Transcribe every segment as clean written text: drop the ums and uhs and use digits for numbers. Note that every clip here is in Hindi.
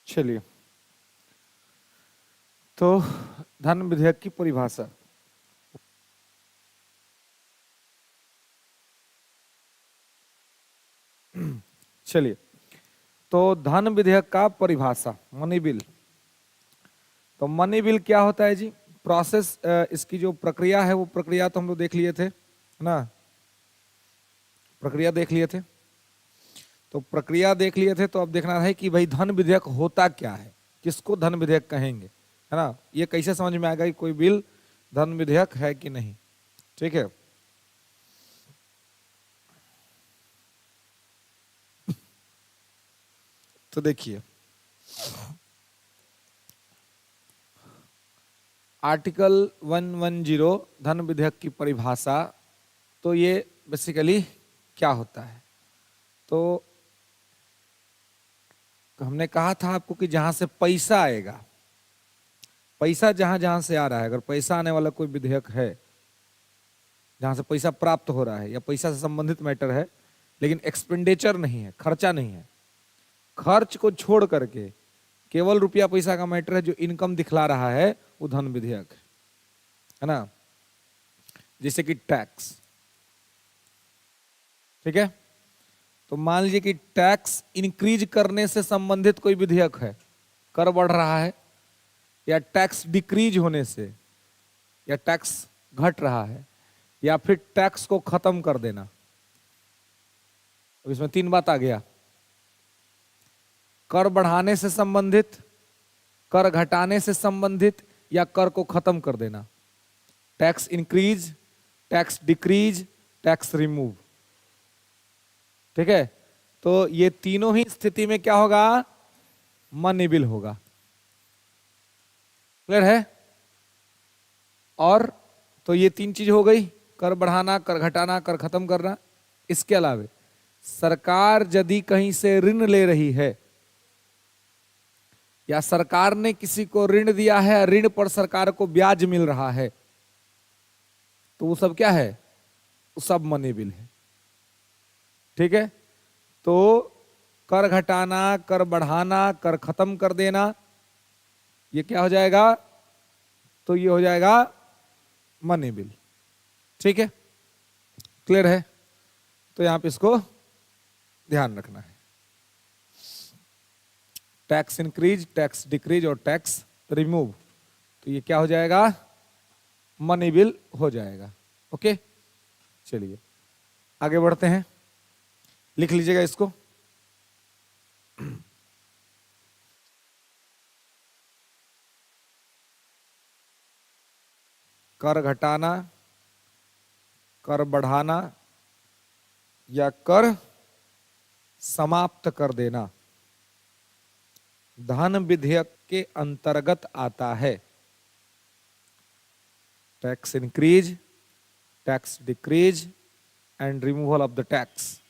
चलिए, तो धन विधेयक की परिभाषा। चलिए, तो धन विधेयक का परिभाषा, मनी बिल। तो मनी बिल क्या होता है जी? प्रोसेस, इसकी जो प्रक्रिया है वो प्रक्रिया तो हम लोग देख लिए थे, है ना? प्रक्रिया देख लिए थे। तो प्रक्रिया देख लिए थे, तो अब देखना है कि भाई धन विधेयक होता क्या है, किसको धन विधेयक कहेंगे, है ना? ये कैसे समझ में आएगा कि कोई बिल धन विधेयक है कि नहीं? ठीक है। तो देखिए, आर्टिकल 110 धन विधेयक की परिभाषा। तो ये बेसिकली क्या होता है? तो हमने कहा था आपको कि जहां से पैसा आएगा, पैसा जहां जहां से आ रहा है, अगर पैसा आने वाला कोई विधेयक है, जहां से पैसा प्राप्त हो रहा है या पैसा से संबंधित मैटर है, लेकिन एक्सपेंडिचर नहीं है, खर्चा नहीं है, खर्च को छोड़ करके केवल रुपया पैसा का मैटर है, जो इनकम दिखला रहा है, वो धन विधेयक है ना? जैसे कि टैक्स। ठीक है। तो मान लीजिए कि टैक्स इंक्रीज करने से संबंधित कोई विधेयक है, कर बढ़ रहा है, या टैक्स डिक्रीज होने से, या टैक्स घट रहा है, या फिर टैक्स को खत्म कर देना। अब इसमें तीन बात आ गया: कर बढ़ाने से संबंधित, कर घटाने से संबंधित, या कर को खत्म कर देना। Tax increase, tax decrease, tax remove. ठीक है। तो ये तीनों ही स्थिति में क्या होगा? मनी बिल होगा। क्लियर है? और तो ये तीन चीज हो गई: कर बढ़ाना, कर घटाना, कर खत्म करना। इसके अलावा सरकार यदि कहीं से ऋण ले रही है, या सरकार ने किसी को ऋण दिया है, ऋण पर सरकार को ब्याज मिल रहा है, तो वो सब क्या है? वो सब मनी बिल है। ठीक है। तो कर घटाना, कर बढ़ाना, कर खत्म कर देना, ये क्या हो जाएगा? तो ये हो जाएगा मनी बिल। ठीक है। क्लियर है? तो यहां पे इसको ध्यान रखना है। टैक्स इंक्रीज, टैक्स डिक्रीज और टैक्स रिमूव, तो ये क्या हो जाएगा? मनी बिल हो जाएगा। ओके, चलिए आगे बढ़ते हैं। लिख लीजिएगा इसको। कर घटाना, कर बढ़ाना, या कर समाप्त कर देना धन विधेयक के अंतर्गत आता है। Tax increase, tax decrease and removal of the tax,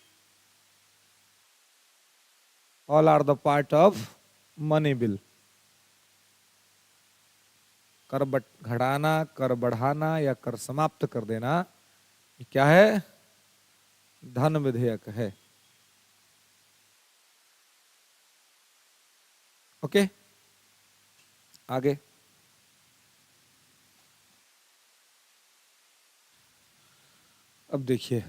all are the part of money bill. कर घटाना, कर बढ़ाना या कर समाप्त कर देना, ये क्या है? धन विधेयक है। ओके, आगे। अब देखिए,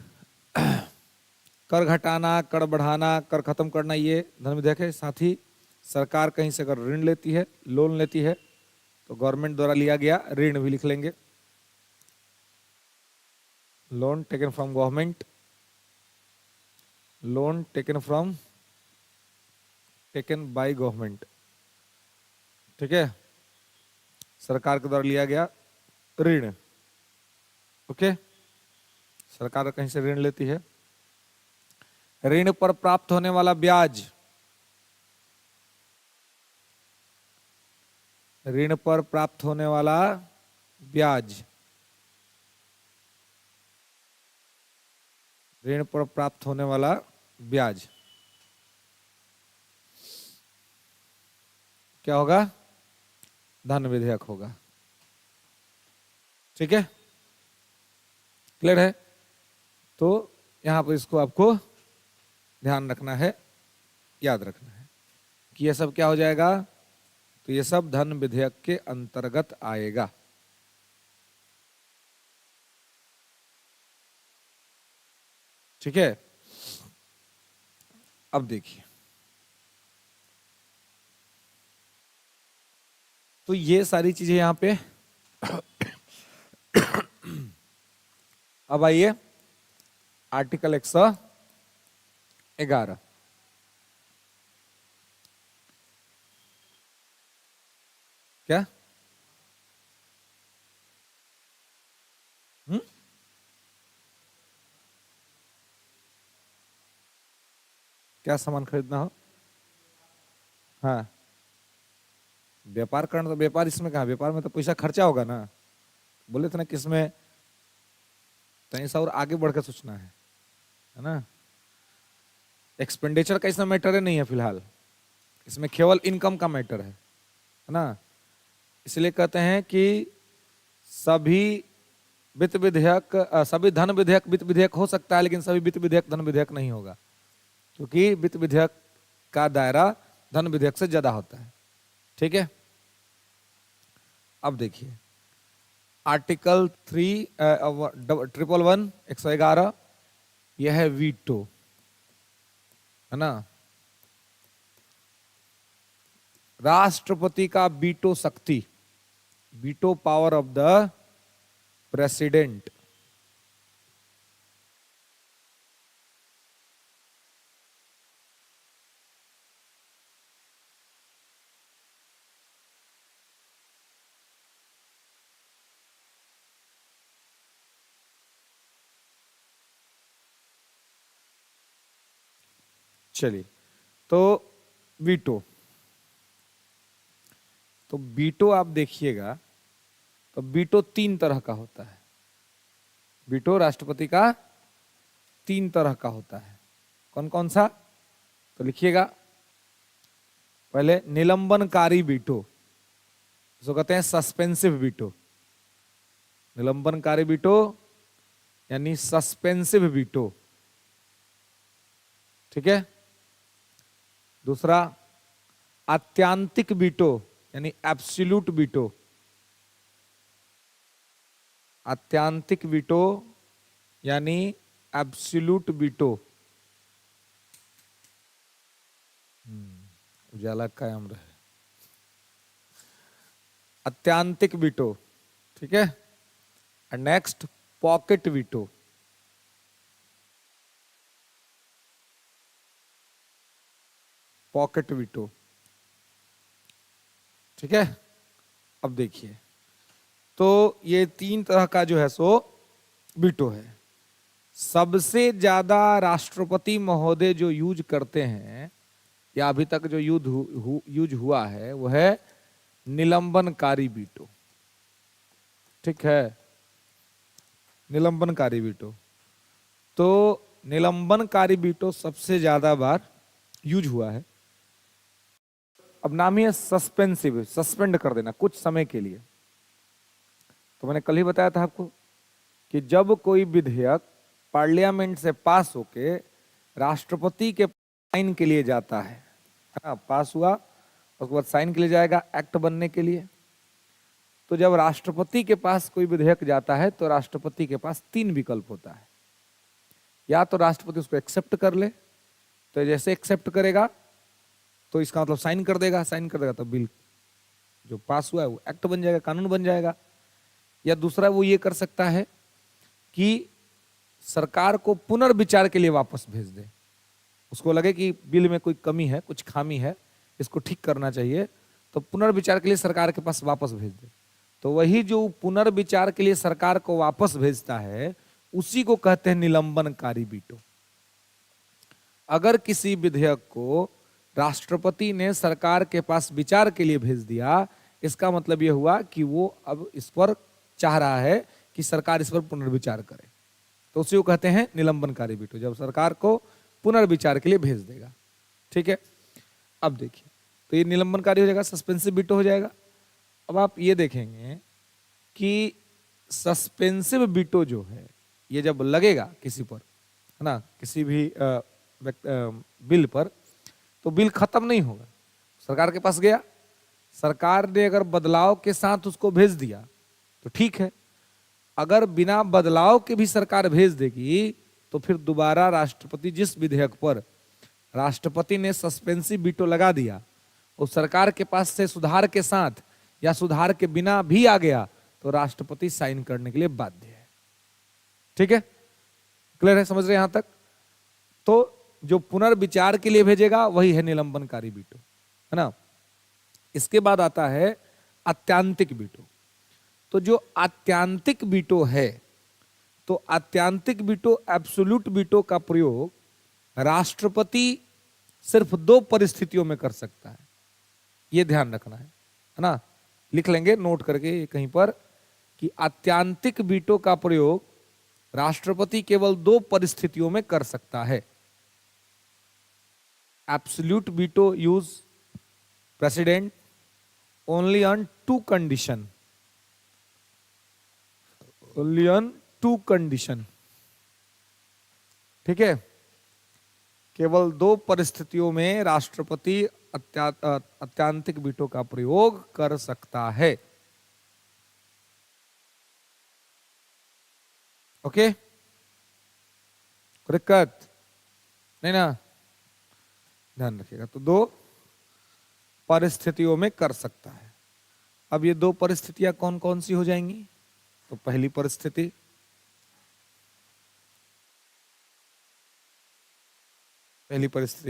कर घटाना, कर बढ़ाना, कर खत्म करना, ये धन विधेयक है। साथ ही सरकार कहीं से अगर ऋण लेती है, लोन लेती है, तो गवर्नमेंट द्वारा लिया गया ऋण भी लिख लेंगे, loan taken from government, loan taken from taken by government, ठीक है, सरकार के द्वारा लिया गया ऋण। ओके, सरकार कहीं से ऋण लेती है, ऋण पर प्राप्त होने वाला ब्याज, ऋण पर प्राप्त होने वाला ब्याज, ऋण पर प्राप्त होने वाला ब्याज क्या होगा? धन विधेयक होगा। ठीक है, क्लियर है? तो यहां पर इसको आपको ध्यान रखना है, याद रखना है कि यह सब क्या हो जाएगा, तो ये सब धन विधेयक के अंतर्गत आएगा। ठीक है, अब देखिए, तो ये सारी चीजें यहां पे अब आइए आर्टिकल 111। क्या? क्या सामान खरीदना हो? हाँ, व्यापार करना, तो व्यापार इसमें कहा, व्यापार में तो पैसा खर्चा होगा ना। बोले थे ना किसमें कहीं सा और आगे बढ़ कर सोचना है ना। एक्सपेंडिचर का इसमें मैटर नहीं है फिलहाल, इसमें केवल इनकम का मैटर है ना। इसलिए कहते हैं कि सभी वित्त विधेयक, सभी धन विधेयक वित्त विधेयक हो सकता है, लेकिन सभी वित्त विधेयक धन विधेयक नहीं होगा, क्योंकि वित्त विधेयक का दायरा धन विधेयक से ज्यादा होता है। ठीक है, अब देखिए आर्टिकल 311 111, यह है वीटो, है ना। राष्ट्रपति का वीटो शक्ति, veto power of the president. चलिए, तो वीटो, तो वीटो आप देखिएगा, तो वीटो 3 तरह का होता है। वीटो राष्ट्रपति का 3 तरह का होता है। कौन कौन सा? तो लिखिएगा, पहले निलंबनकारी वीटो, इसको कहते हैं सस्पेंसिव वीटो। निलंबनकारी वीटो यानी सस्पेंसिव वीटो, ठीक है। दूसरा आत्यांतिक वीटो यानी एब्सोल्यूट वीटो, आत्यांतिक वीटो यानी एब्सोल्यूट वीटो। उजाला कायम रहे। आत्यांतिक वीटो, ठीक है। Next pocket veto, pocket veto, ठीक है। अब देखिए, तो ये 3 तरह का जो है सो वीटो है। सबसे ज्यादा राष्ट्रपति महोदय जो यूज करते हैं, या अभी तक जो यूज हुआ है, वो है निलंबनकारी वीटो, ठीक है। निलंबनकारी वीटो, तो निलंबनकारी वीटो सबसे ज्यादा बार यूज हुआ है। अब नाम ही है सस्पेंसिव, सस्पेंड कर देना कुछ समय के लिए। तो मैंने कल ही बताया था आपको कि जब कोई विधेयक पार्लियामेंट से पास होके राष्ट्रपति के साइन के लिए जाता है ना, पास हुआ, उसके बाद साइन के लिए जाएगा एक्ट बनने के लिए। तो जब राष्ट्रपति के पास कोई विधेयक जाता है, तो राष्ट्रपति के पास 3 विकल्प होता है। या तो राष्ट्रपति उसको एक्सेप्ट कर ले, तो जैसे एक्सेप्ट करेगा तो इसका मतलब साइन कर देगा, साइन कर देगा तो बिल जो पास हुआ है वो एक्ट बन जाएगा, कानून बन जाएगा। या दूसरा वो ये कर सकता है कि सरकार को पुनर्विचार के लिए वापस भेज दे, उसको लगे कि बिल में कोई कमी है, कुछ खामी है, इसको ठीक करना चाहिए, तो पुनर्विचार के लिए सरकार के पास वापस भेज दे। तो वही जो पुनर्विचार के लिए सरकार को वापस भेजता है उसी को कहते हैं निलंबनकारी वीटो। अगर किसी विधेयक को राष्ट्रपति ने सरकार के पास विचार के लिए भेज दिया, इसका मतलब यह हुआ कि वो अब इस पर चाह रहा है कि सरकार इस पर पुनर्विचार करे, तो उसी को कहते हैं निलंबनकारी वीटो, जब सरकार को पुनर्विचार के लिए भेज देगा। ठीक है, अब देखिए, तो ये निलंबनकारी हो जाएगा, सस्पेंसिव वीटो हो जाएगा। अब आप ये देखेंगे कि सस्पेंसिव वीटो जो है ये जब लगेगा किसी पर, है ना, किसी भी बिल पर, तो बिल खत्म नहीं होगा, सरकार के पास गया, सरकार ने अगर बदलाव के साथ उसको भेज दिया तो ठीक है, अगर बिना बदलाव के भी सरकार भेज देगी तो फिर दोबारा राष्ट्रपति, जिस विधेयक पर राष्ट्रपति ने सस्पेंसिव वीटो लगा दिया, उस सरकार के पास से सुधार के साथ या सुधार के बिना भी आ गया तो राष्ट्रपति साइन करने के लिए बाध्य है। ठीक है, क्लियर है, समझ रहे हैं यहां तक? तो जो पुनर्विचार के लिए भेजेगा वही है निलंबनकारी वीटो, है ना। इसके बाद आता है आत्यांतिक वीटो। तो जो आत्यांतिक वीटो है, तो आत्यांतिक वीटो, एब्सोल्यूट वीटो का प्रयोग राष्ट्रपति सिर्फ 2 परिस्थितियों में कर सकता है, यह ध्यान रखना है ना। लिख लेंगे नोट करके कहीं पर कि आत्यांतिक वीटो का प्रयोग राष्ट्रपति केवल 2 परिस्थितियों में कर सकता है। Absolute veto use president only on 2 condition, only on 2 condition. ठीक है, केवल 2 परिस्थितियों में राष्ट्रपति आत्यांतिक वीटो का प्रयोग कर सकता है। ओके, दिक्कत नहीं ना, ध्यान रखिएगा। तो 2 परिस्थितियों में कर सकता है। अब ये 2 परिस्थितियां कौन कौन सी हो जाएंगी? तो पहली परिस्थिति,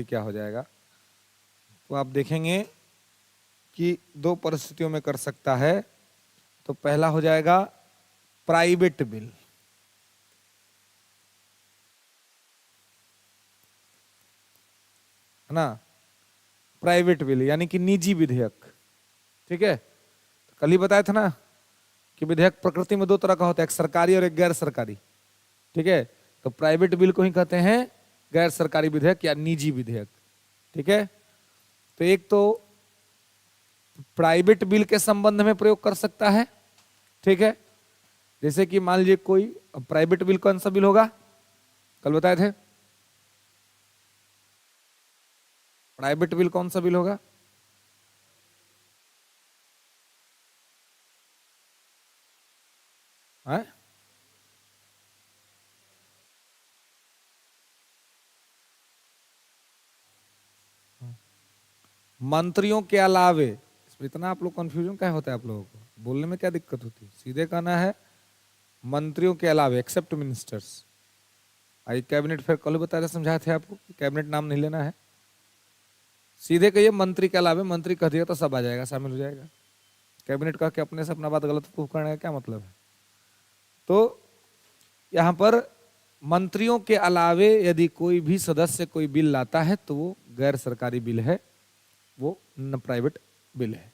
क्या हो जाएगा? तो आप देखेंगे कि 2 परिस्थितियों में कर सकता है। तो पहला हो जाएगा प्राइवेट बिल, है ना, प्राइवेट बिल यानी कि निजी विधेयक। ठीक है, तो कल ही बताया था ना कि विधेयक प्रकृति में 2 तरह का होता है, एक सरकारी और एक गैर सरकारी। ठीक है, तो प्राइवेट बिल को ही कहते हैं गैर सरकारी विधेयक या निजी विधेयक। ठीक है, तो एक तो प्राइवेट बिल के संबंध में प्रयोग कर सकता है। ठीक है, जैसे कि मान लीजिए कोई प्राइवेट बिल, कौन सा बिल होगा? कल बताए थे, प्राइवेट बिल कौन सा बिल होगा? है? मंत्रियों के अलावे, इसमें इतना आप लोग कंफ्यूजन क्या होता है? आप लोगों को बोलने में क्या दिक्कत होती है? सीधे कहना है मंत्रियों के अलावे, एक्सेप्ट मिनिस्टर्स। आई कैबिनेट, फिर कल बताया था, समझाए थे आपको, कैबिनेट नाम नहीं लेना है, सीधे कहिए मंत्री के अलावे। मंत्री कह दिया तो सब आ जाएगा, शामिल हो जाएगा। कैबिनेट कह के अपने से अपना बात गलत प्रूफ करने का क्या मतलब है? तो यहां पर मंत्रियों के अलावे यदि कोई भी सदस्य कोई बिल लाता है तो वो गैर सरकारी बिल है, वो न प्राइवेट बिल है।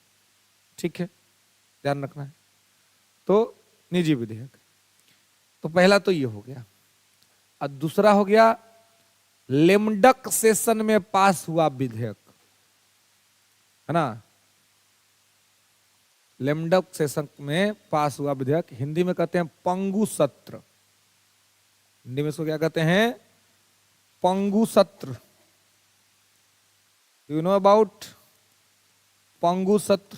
ठीक है, ध्यान रखना है। तो निजी विधेयक, तो पहला तो ये हो गया। और दूसरा हो गया लेमडक सेशन में पास हुआ विधेयक, है ना। लेमडक सेशन में पास हुआ विधेयक, हिंदी में कहते हैं पंगु सत्र। हिंदी में इसको क्या कहते हैं? पंगु सत्र। यू नो अबाउट पंगु सत्र?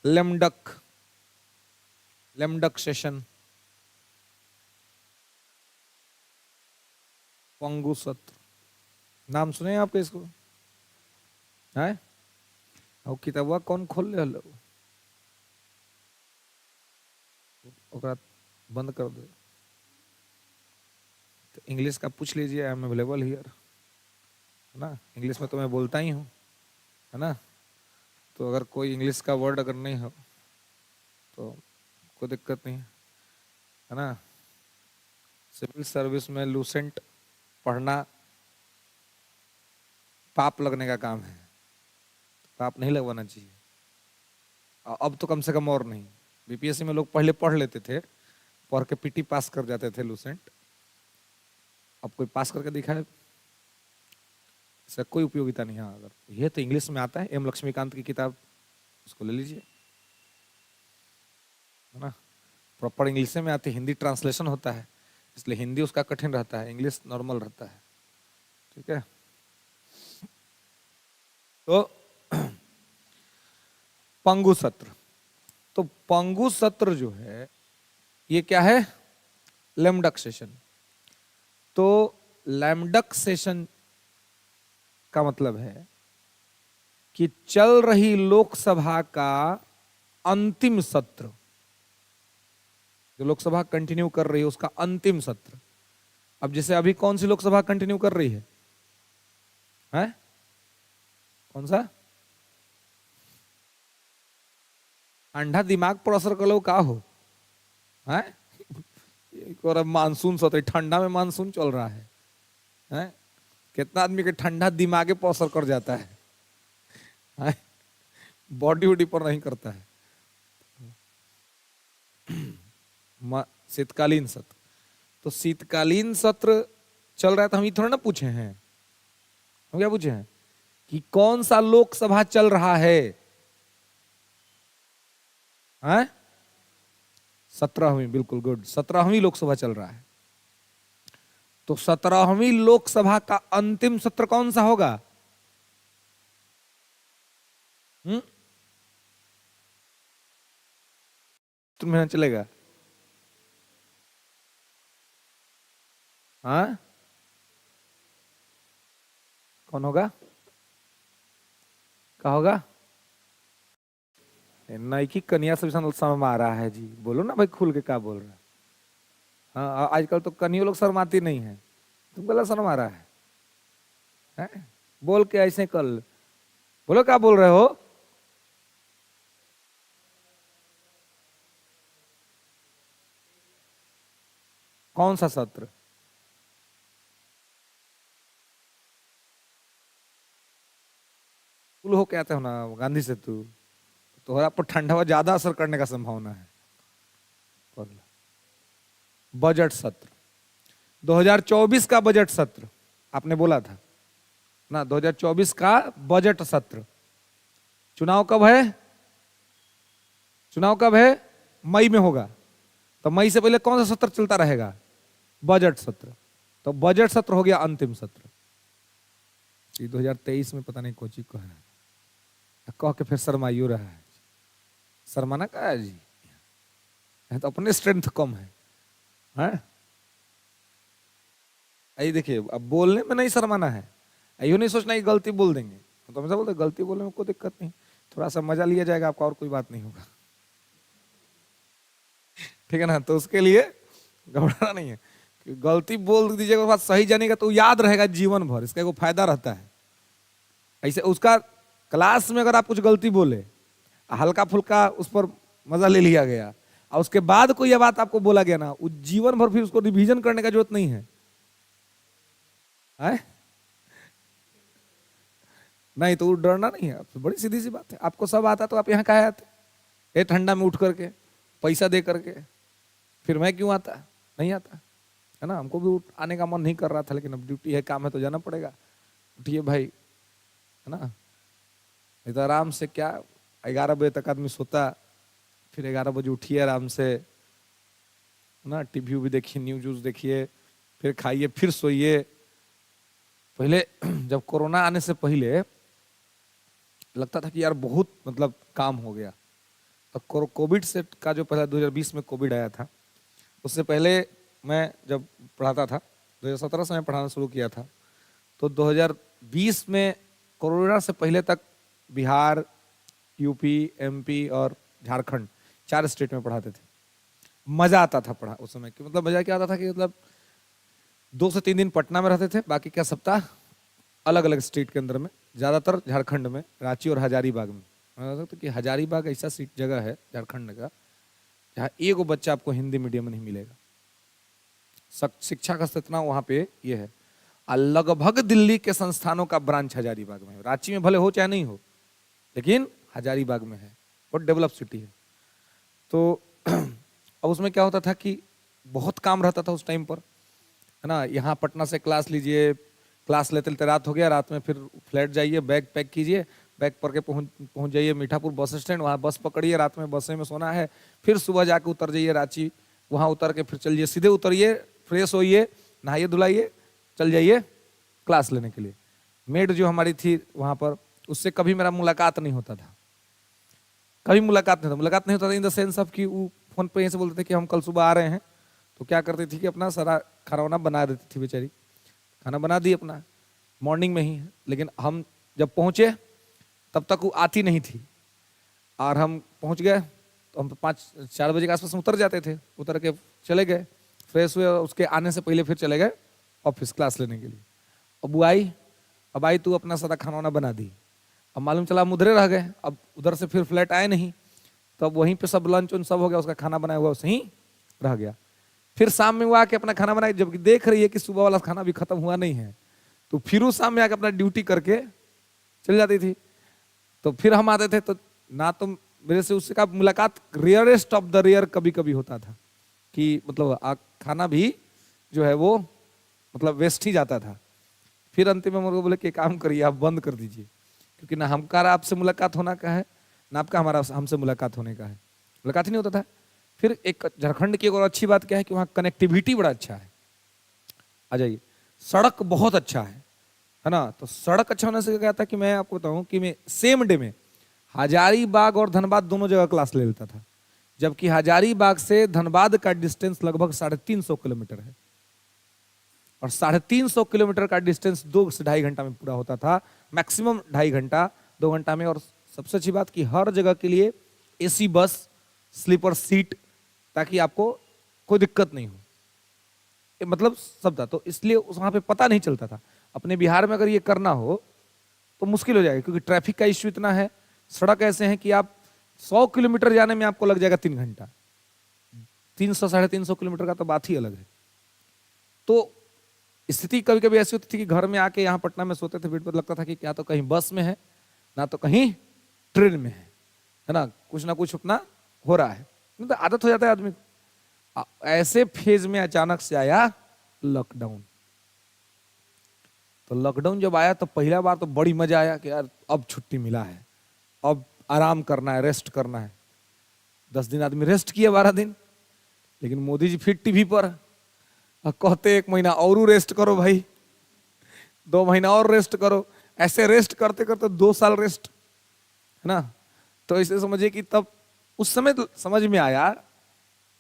लेमडक, लेमडक सेशन, पंगु सत्र, नाम सुने आपके इसको? है? और किताबवा कौन खोल ले हलो? ओकरा बंद कर दो। तो इंग्लिश का पूछ लीजिए, आई एम अवेलेबल हियर, है ना। इंग्लिश में तो मैं बोलता ही हूँ, है ना। तो अगर कोई इंग्लिश का वर्ड अगर नहीं हो तो कोई दिक्कत नहीं है ना। सिविल सर्विस में लूसेंट पढ़ना पाप लगने का काम है, पाप नहीं लगवाना चाहिए। अब तो कम से कम और नहीं। बीपीएससी में लोग पहले पढ़ लेते थे, पढ़ के पीटी पास कर जाते थे लूसेंट। अब कोई पास करके दिखाए, इसका कोई उपयोगिता नहीं है। अगर ये तो इंग्लिश में आता है, एम लक्ष्मीकांत की किताब, उसको ले लीजिए, है ना। प्रॉपर इंग्लिश में आती है, हिंदी ट्रांसलेशन होता है, इसलिए हिंदी उसका कठिन रहता है, इंग्लिश नॉर्मल रहता है। ठीक है। तो पंगु सत्र, तो पंगु सत्र जो है ये क्या है? लैम्डक सेशन। तो लैम्डक सेशन का मतलब है कि चल रही लोकसभा का अंतिम सत्र, जो लोकसभा कंटिन्यू कर रही है उसका अंतिम सत्र। अब जैसे अभी कौन सी लोकसभा कंटिन्यू कर रही है? हैं? कौन सा? अंधा दिमाग पर असर कर लो का हो है? और मानसून सत्र, ठंडा में मानसून चल रहा है? कितना आदमी के ठंडा दिमागे पर असर कर जाता है? बॉडी वॉडी पर नहीं करता है। शीतकालीन सत्र, तो शीतकालीन सत्र चल रहा है, तो हम ये थोड़ा ना पूछे हैं, हम क्या पूछे हैं कि कौन सा लोकसभा चल रहा है? 17वीं, बिल्कुल गुड, 17वीं लोकसभा चल रहा है। तो 17वीं लोकसभा का अंतिम सत्र कौन सा होगा? तुम्हें चलेगा? हाँ, कौन होगा? क्या होगा? नाइकी कन्या से शर्म आ रहा है जी, बोलो ना भाई खुल के, क्या बोल रहा है? हाँ, आजकल तो कन्या लोग शर्माती नहीं है, तुम गलत शर्म आ रहा है? बोल के ऐसे कल बोलो, क्या बोल रहे हो? कौन सा सत्र? कुल हो क्या हो ना गांधी से तू, तो पर ठंडा ज्यादा असर करने का संभावना है। बजट सत्र, 2024 का बजट सत्र आपने बोला था ना, 2024 का बजट सत्र। चुनाव कब है? चुनाव कब है? मई में होगा। तो मई से पहले कौन सा सत्र चलता रहेगा? बजट सत्र। तो बजट सत्र हो गया अंतिम सत्र। 2023 में पता नहीं कोची को है, कह के फिर शर्माइयो रहा है। शर्माना का है जी, तो अपने स्ट्रेंथ कम है। आई देखिए, अब बोलने में नहीं शर्माना है, यो नहीं सोचना कि गलती बोल देंगे, तो हमेशा बोलते गलती बोलने में कोई दिक्कत नहीं, थोड़ा सा मजा लिया जाएगा आपका, और कोई बात नहीं होगा। ठीक है ना। तो उसके लिए घबराना नहीं है, कि गलती बोल दीजिएगा, बात सही जानेगा तो याद रहेगा जीवन भर, इसका एक फायदा रहता है। ऐसे उसका क्लास में अगर आप कुछ गलती बोले, हल्का फुल्का उस पर मजा ले लिया गया, और उसके बाद कोई यह बात आपको बोला गया ना, उस जीवन भर फिर उसको रिवीजन करने का जरूरत नहीं है। नहीं तो डरना नहीं है, बड़ी सीधी सी बात है। आपको सब आता तो आप यहाँ काहे आते? ये ठंडा में उठ करके, पैसा दे करके, फिर मैं क्यों आता? नहीं आता है ना। हमको भी आने का मन नहीं कर रहा था, लेकिन अब ड्यूटी है, काम है, तो जाना पड़ेगा। उठिए भाई, है ना। नहीं तो आराम से क्या 11 बजे तक आदमी सोता, फिर 11 बजे उठिए आराम से, ना टीवी भी देखिए, न्यूज व्यूज देखिए, फिर खाइए, फिर सोइए। पहले जब कोरोना आने से पहले लगता था कि यार बहुत मतलब काम हो गया। तो कोविड से का जो पहला 2020 में कोविड आया था, उससे पहले मैं जब पढ़ाता था, 2017 से मैं पढ़ाना शुरू किया था, तो 2020 में कोरोना से पहले तक बिहार, यूपी, एमपी और झारखंड 4 स्टेट में पढ़ाते थे। मजा आता था पढ़ा उस समय, कि मतलब मजा क्या आता था कि मतलब 2 से 3 दिन पटना में रहते थे, बाकी क्या सप्ताह अलग अलग स्टेट के अंदर में ज्यादातर झारखंड में, रांची और हजारीबाग में। तो कि हजारीबाग ऐसा सीट जगह है झारखंड का जहाँ एगो बच्चा आपको हिंदी मीडियम में नहीं मिलेगा। शिक्षा का स्तर इतना वहां पे ये है। और लगभग दिल्ली के संस्थानों का ब्रांच हजारीबाग में है। रांची में भले हो चाहे नहीं हो, लेकिन हजारीबाग में है, बहुत डेवलप सिटी है। तो अब उसमें क्या होता था कि बहुत काम रहता था उस टाइम पर, है ना। यहाँ पटना से क्लास लीजिए, क्लास लेते लेते रात हो गया, रात में फिर फ्लैट जाइए, बैग पैक कीजिए, बैग पढ़ के पहुँच जाइए मीठापुर बस स्टैंड, वहाँ बस पकड़िए, रात में बस में सोना है, फिर सुबह जाके उतर जाइए रांची, वहाँ उतर के फिर चलिए, सीधे उतरिए, फ्रेश होइए, नहाइए धुलाइए, चल जाइए क्लास लेने के लिए। मेड जो हमारी थी वहाँ पर, उससे कभी मेरा मुलाकात नहीं होता था, कभी मुलाकात नहीं होता था इन द सेंस ऑफ कि वो फोन पे ऐसे बोलते थे कि हम कल सुबह आ रहे हैं। तो क्या करती थी कि अपना सारा खाना वाना बना देती थी बेचारी, खाना बना दी अपना मॉर्निंग में ही। लेकिन हम जब पहुंचे तब तक वो आती नहीं थी, और हम पहुंच गए तो हम 5-4 बजे के आसपास उतर जाते थे, उतर के चले गए, फ्रेश हुए, उसके आने से पहले फिर चले गए ऑफिस क्लास लेने के लिए। अब वो आई, अब आई तू अपना सारा खाना वाना बना दी। अब मालूम चला हम उधरे रह गए, अब उधर से फिर फ्लैट आए नहीं, तो अब वहीं पे सब लंच उन सब हो गया, उसका खाना बनाया हुआ वहीं रह गया। फिर शाम में वो आके अपना खाना बनाए, जबकि देख रही है कि सुबह वाला खाना भी खत्म हुआ नहीं है, तो फिर वो शाम में आके अपना ड्यूटी करके चल जाती थी। तो फिर हम आते थे, तो ना तो मेरे से उससे का मुलाकात रेयरेस्ट ऑफ द रेयर कभी कभी होता था कि मतलब खाना भी जो है वो मतलब वेस्ट ही जाता था। फिर अंतिम में मुझे बोले कि काम करिए, आप बंद कर दीजिए, क्योंकि ना हमका आपसे मुलाकात होना का है, ना आपका हमारा हमसे मुलाकात होने का है, मुलाकात ही नहीं होता था। फिर एक झारखंड की एक और अच्छी बात क्या है कि वहाँ कनेक्टिविटी बड़ा अच्छा है। आ जाइए, सड़क बहुत अच्छा है ना। तो सड़क अच्छा होने से क्या था कि मैं आपको बताऊं कि मैं सेम डे में हजारीबाग और धनबाद दोनों जगह क्लास ले लेता था, जबकि हजारीबाग से धनबाद का डिस्टेंस लगभग 350 किलोमीटर है, और 350 किलोमीटर का डिस्टेंस 2 से 2.5 घंटा में पूरा होता था, मैक्सिमम 2.5 घंटा 2 घंटा में। और सबसे अच्छी बात कि हर जगह के लिए एसी बस, स्लीपर सीट, ताकि आपको कोई दिक्कत नहीं हो, मतलब सब था। तो इसलिए वहां पे पता नहीं चलता था। अपने बिहार में अगर ये करना हो तो मुश्किल हो जाएगा, क्योंकि ट्रैफिक का इश्यू इतना है, सड़क ऐसे हैं कि आप 100 किलोमीटर जाने में आपको लग जाएगा 3 घंटा, 300-350 किलोमीटर का तो बात ही अलग है। तो स्थिति कभी कभी ऐसी होती थी कि घर में आके यहाँ पटना में सोते थे बेड पर, लगता था कि क्या तो कहीं बस में है, ना तो कहीं ट्रेन में है ना, कुछ ना कुछ अपना हो रहा है, तो आदत हो जाता है आदमी को। ऐसे फेज में अचानक से आया लॉकडाउन। तो लॉकडाउन जब आया तो पहला बार तो बड़ी मजा आया कि यार अब छुट्टी मिला है, अब आराम करना है, रेस्ट करना है। 10 दिन आदमी रेस्ट किया, 12 दिन, लेकिन मोदी जी फिर टीवी पर कहते 1 महीना और रेस्ट करो भाई, 2 महीना और रेस्ट करो। ऐसे रेस्ट करते करते 2 साल रेस्ट, है ना। तो इसे समझिए कि तब उस समय समझ में आया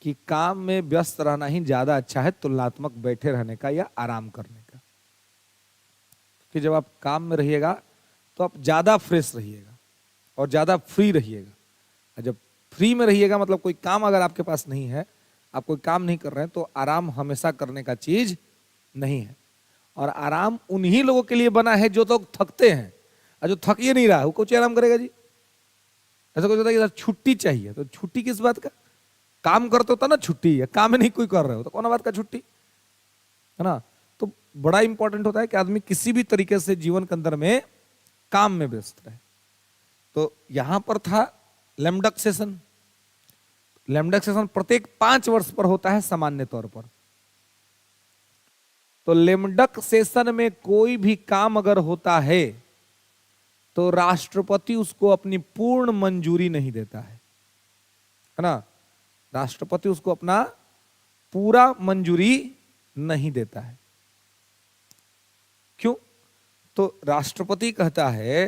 कि काम में व्यस्त रहना ही ज्यादा अच्छा है तुलनात्मक बैठे रहने का या आराम करने का। कि जब आप काम में रहिएगा तो आप ज्यादा फ्रेश रहिएगा और ज्यादा फ्री रहिएगा। और जब फ्री में रहिएगा मतलब कोई काम अगर आपके पास नहीं है, आप कोई काम नहीं कर रहे हैं, तो आराम हमेशा करने का चीज नहीं है। और आराम उन्हीं लोगों के लिए बना है जो लोग थकते हैं, और जो थक ही नहीं रहा वो कुछ आराम करेगा जी। ऐसा कुछ होता है कि छुट्टी चाहिए, तो छुट्टी किस बात का? काम करते होता ना छुट्टी है, काम नहीं कोई कर रहे हो तो कौन बात का छुट्टी, है ना। तो बड़ा इंपॉर्टेंट होता है कि आदमी किसी भी तरीके से जीवन के अंदर में काम में व्यस्त रहे। तो यहां पर था लैम्डक सेशन। लैम्डक सेशन प्रत्येक 5 वर्ष पर होता है सामान्य तौर पर। तो लैम्डक सेशन में कोई भी काम अगर होता है तो राष्ट्रपति उसको अपनी पूर्ण मंजूरी नहीं देता है ना। राष्ट्रपति उसको अपना पूरा मंजूरी नहीं देता है। क्यों? तो राष्ट्रपति कहता है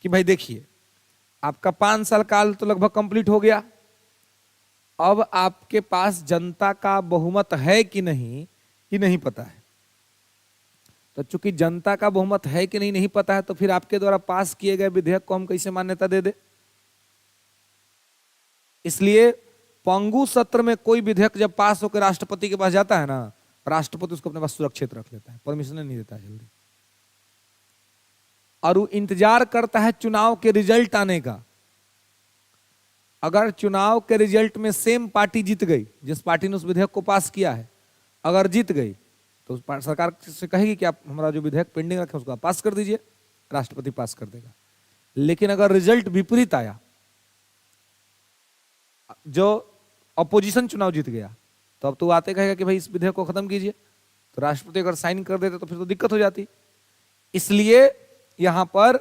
कि भाई देखिए, आपका 5 साल काल तो लगभग कंप्लीट हो गया, अब आपके पास जनता का बहुमत है कि नहीं ये नहीं पता है। तो चूंकि जनता का बहुमत है कि नहीं पता है, तो फिर आपके द्वारा पास किए गए विधेयक को हम कैसे मान्यता दे दे। इसलिए पंगु सत्र में कोई विधेयक जब पास होकर राष्ट्रपति के पास जाता है ना, राष्ट्रपति उसको अपने पास सुरक्षित रख लेता है, परमिशन नहीं देता है जल्दी। और वो इंतजार करता है चुनाव के रिजल्ट आने का। अगर चुनाव के रिजल्ट में सेम पार्टी जीत गई, जिस पार्टी ने उस विधेयक को पास किया है, अगर जीत गई तो सरकार से कहेगी कि आप हमारा जो विधेयक पेंडिंग रखे उसको पास कर दीजिए, राष्ट्रपति पास कर देगा। लेकिन अगर रिजल्ट विपरीत आया, जो अपोजिशन चुनाव जीत गया, तो अब तो आते कहेगा कि भाई इस विधेयक को खत्म कीजिए, तो राष्ट्रपति अगर साइन कर देते तो फिर तो दिक्कत हो जाती। इसलिए यहां पर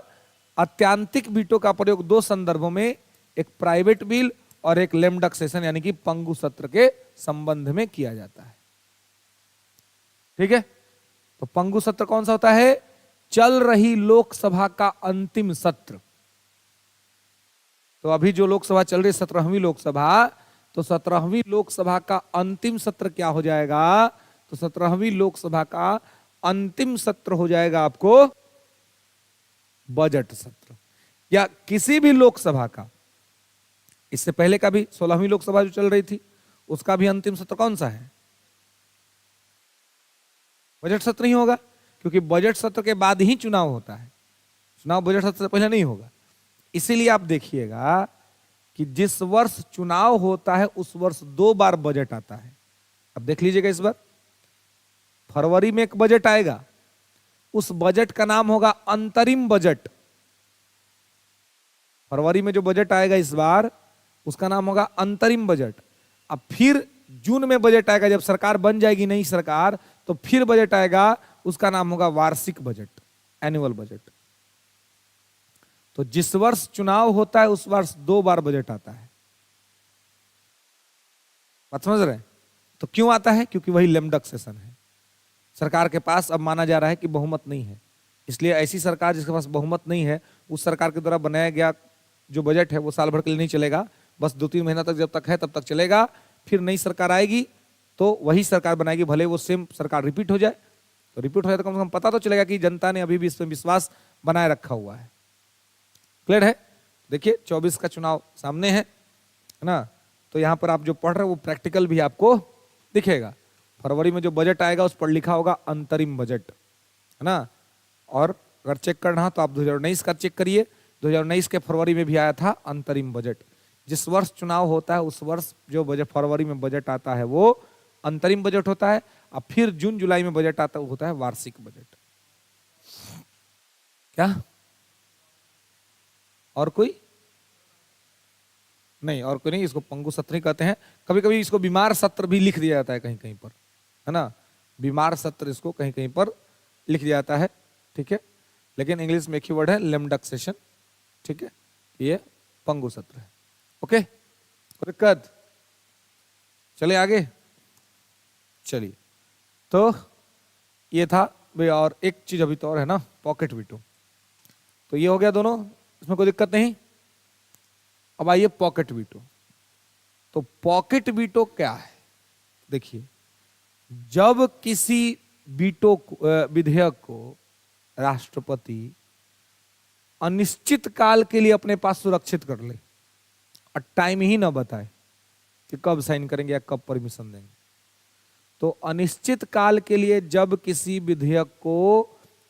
अत्यांतिक वीटो का प्रयोग दो संदर्भों में, एक प्राइवेट बिल और एक लेम डक सेशन यानी कि पंगु सत्र के संबंध में किया जाता है। ठीक है, तो पंगु सत्र कौन सा होता है? चल रही लोकसभा का अंतिम सत्र। तो अभी जो लोकसभा चल रही 17वीं लोकसभा, तो 17वीं लोकसभा का अंतिम सत्र क्या हो जाएगा? तो 17वीं लोकसभा का अंतिम सत्र हो जाएगा आपको बजट सत्र, या किसी भी लोकसभा का। इससे पहले का भी 16वीं लोकसभा जो चल रही थी, उसका भी अंतिम सत्र कौन सा है? बजट सत्र ही होगा, क्योंकि बजट सत्र के बाद ही चुनाव होता है, चुनाव बजट सत्र से पहले नहीं होगा। इसीलिए आप देखिएगा कि जिस वर्ष चुनाव होता है उस वर्ष 2 बार बजट आता है। अब देख लीजिएगा, इस बार फरवरी में एक बजट आएगा, उस बजट का नाम होगा अंतरिम बजट। फरवरी में जो बजट आएगा इस बार, उसका नाम होगा अंतरिम बजट। अब फिर जून में बजट आएगा, जब सरकार बन जाएगी नई सरकार, तो फिर बजट आएगा, उसका नाम होगा वार्षिक बजट, एनुअल बजट। तो जिस वर्ष चुनाव होता है उस वर्ष 2 बार बजट आता है। बात समझ रहे हैं? तो क्यों आता है? क्योंकि वही लेम डक सेशन है। सरकार के पास अब माना जा रहा है कि बहुमत नहीं है, इसलिए ऐसी सरकार जिसके पास बहुमत नहीं है, उस सरकार के द्वारा बनाया गया जो बजट है वो साल भर के लिए नहीं चलेगा, बस 2-3 महीना तक जब तक है तब तक चलेगा। फिर नई सरकार आएगी तो वही सरकार बनाएगी, भले वो सेम सरकार रिपीट हो जाए। तो रिपीट हो जाए तो कम से कम पता तो चलेगा कि जनता ने अभी भी इसमें विश्वास बनाए रखा हुआ है। क्लियर है? देखिए 24 का चुनाव सामने है ना, तो यहां पर आप जो पढ़ रहे हैं वो प्रैक्टिकल भी आपको दिखेगा। फरवरी में जो बजट आएगा उस पर लिखा होगा अंतरिम बजट, है ना। और अगर चेक करना हो तो आप 2019 का चेक करिए, 2019 के फरवरी में भी आया था अंतरिम बजट। जिस वर्ष चुनाव होता है उस वर्ष जो बजट फरवरी में बजट आता है वो अंतरिम बजट होता है, और फिर जून जुलाई में बजट आता है वो होता है वार्षिक बजट। क्या और कोई नहीं? और कोई नहीं, इसको पंगु सत्र ही कहते हैं। कभी कभी इसको बीमार सत्र भी लिख दिया जाता है कहीं कहीं पर, है ना, बीमार सत्र इसको कहीं कहीं पर लिख दिया जाता है। ठीक है, लेकिन इंग्लिश में एक ही वर्ड है लेम डक सेशन। ठीक है, ये पंगु सत्र है। ओके, दिक्कत? चले आगे, चलिए। तो ये था भाई, और एक चीज अभी तो और है ना, पॉकेट वीटो। तो ये हो गया दोनों, इसमें कोई दिक्कत नहीं। अब आइए पॉकेट वीटो। तो पॉकेट वीटो क्या है? देखिए, जब किसी वीटो विधेयक को राष्ट्रपति अनिश्चित काल के लिए अपने पास सुरक्षित कर ले और टाइम ही ना बताए कि कब साइन करेंगे या कब परमिशन देंगे, तो अनिश्चित काल के लिए जब किसी विधेयक को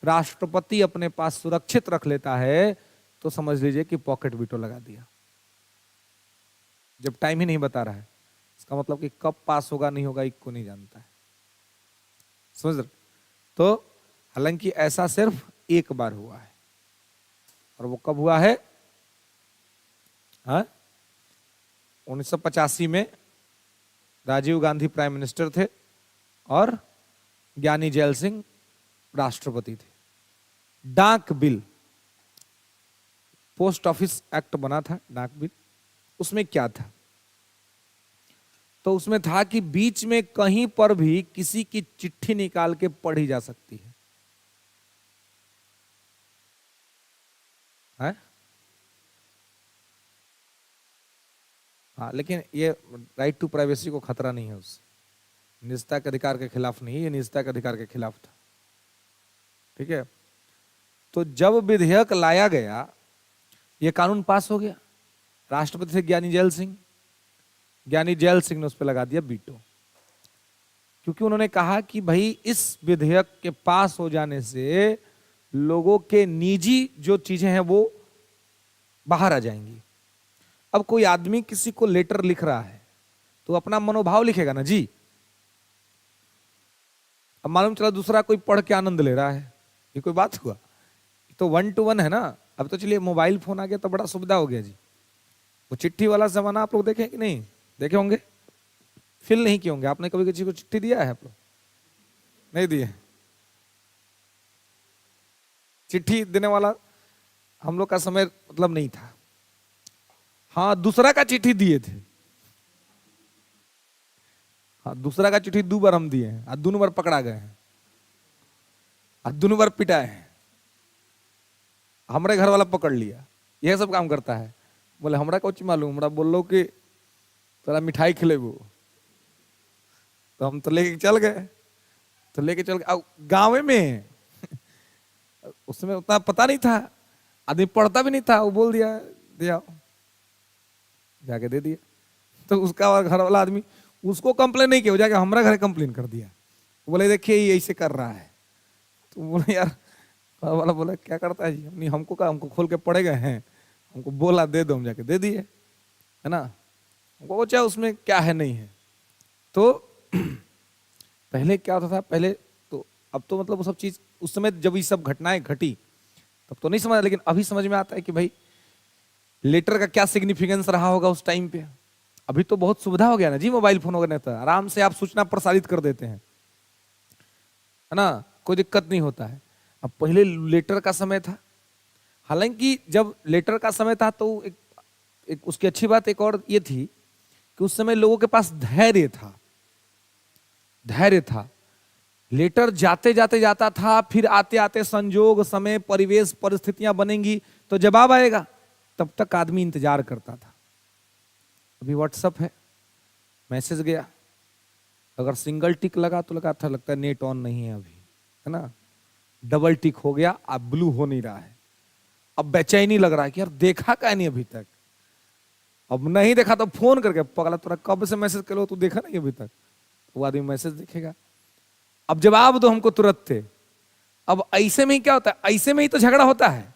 राष्ट्रपति अपने पास सुरक्षित रख लेता है तो समझ लीजिए कि पॉकेट वीटो लगा दिया। जब टाइम ही नहीं बता रहा है, इसका मतलब कि कब पास होगा नहीं होगा इसको नहीं जानता है। समझ रहे? तो हालांकि ऐसा सिर्फ एक बार हुआ है, और वो कब हुआ है? 1985 में राजीव गांधी प्राइम मिनिस्टर थे और ज्ञानी जैल सिंह राष्ट्रपति थे। डाक बिल, पोस्ट ऑफिस एक्ट बना था, डाक बिल। उसमें क्या था? तो उसमें था कि बीच में कहीं पर भी किसी की चिट्ठी निकाल के पढ़ी जा सकती है। हाँ, लेकिन ये राइट टू प्राइवेसी को खतरा नहीं है, उससे निजता के अधिकार के खिलाफ नहीं, ये निजता के अधिकार के खिलाफ था। ठीक है, तो जब विधेयक लाया गया, ये कानून पास हो गया, राष्ट्रपति थे ज्ञानी जैल सिंह, ज्ञानी जैल सिंह ने उस पर लगा दिया वीटो, क्योंकि उन्होंने कहा कि भाई इस विधेयक के पास हो जाने से लोगों के निजी जो चीजें हैं वो बाहर आ जाएंगी। अब कोई आदमी किसी को लेटर लिख रहा है तो अपना मनोभाव लिखेगा ना जी। अब मालूम चला दूसरा कोई पढ़ के आनंद ले रहा है, ये कोई बात हुआ? तो 1 to 1 है ना। अब तो चलिए मोबाइल फोन आ गया तो बड़ा सुविधा हो गया जी। वो चिट्ठी वाला जमाना आप लोग देखे कि नहीं देखे होंगे, फील नहीं किए होंगे। आपने कभी किसी को चिट्ठी दिया है? आप लोग नहीं दिए? चिट्ठी देने वाला हम लोग का समय मतलब नहीं था। हाँ, दूसरा का चिट्ठी दिए थे। हाँ, दूसरा का चिट्ठी 2 बार हम दिए हैं और 2 बार पकड़ा गए हैं और 2 बार पिटाए हैं। हमारे घर वाला पकड़ लिया, यह सब काम करता है। बोले हमरा कुछ मालूम, हमरा बोल लो कि तोरा मिठाई खिलेबो, तो हम तो लेके चल गए। तो लेके चल गए गाँव में उसमें उतना पता नहीं था, आदमी पढ़ता भी नहीं था। वो बोल दिया दिया, जाके दे दिया। तो उसका और घर वाला आदमी उसको कंप्लेन नहीं किया, जाके हमारा घर कंप्लेन कर दिया। बोले देखिए ये ऐसे कर रहा है। तो बोले यार, घर वाला बोला क्या करता है जी? नहीं हमको कहा, हमको खोल के पड़े गए हैं, हमको बोला दे दो, हम जाके दे दिए, है ना। हमको चाहे उसमें क्या है नहीं है। तो पहले क्या होता था, पहले तो अब तो मतलब वो सब चीज उस समय जब ये सब घटनाएं घटी तब तो नहीं समझ, लेकिन अभी समझ में आता है कि भाई लेटर का क्या सिग्निफिकेंस रहा होगा उस टाइम पे। अभी तो बहुत सुविधा हो गया ना जी, मोबाइल फोन वगैरह तो आराम से आप सूचना प्रसारित कर देते हैं, है ना, कोई दिक्कत नहीं होता है। अब पहले लेटर का समय था। हालांकि जब लेटर का समय था तो एक उसकी अच्छी बात एक और ये थी कि उस समय लोगों के पास धैर्य था। धैर्य था। लेटर जाते जाते जाता था, फिर आते आते संजोग, समय, परिवेश, परिस्थितियां बनेंगी तो जवाब आएगा, तब तक आदमी इंतजार करता था। अभी व्हाट्सएप है, मैसेज गया, अगर सिंगल टिक लगा तो लगा था, लगता है नेट ऑन नहीं है अभी, है ना। डबल टिक हो गया, अब ब्लू हो नहीं रहा है। अब बेचैनी लग रहा है कि यार देखा क्या नहीं अभी तक। अब नहीं देखा तो फोन करके, पगला तोरा कब से मैसेज करो, तू देखा नहीं अभी तक। वो आदमी मैसेज देखेगा, अब जवाब दो हमको तुरंत थे। अब ऐसे में ही क्या होता है, ऐसे में ही तो झगड़ा होता है।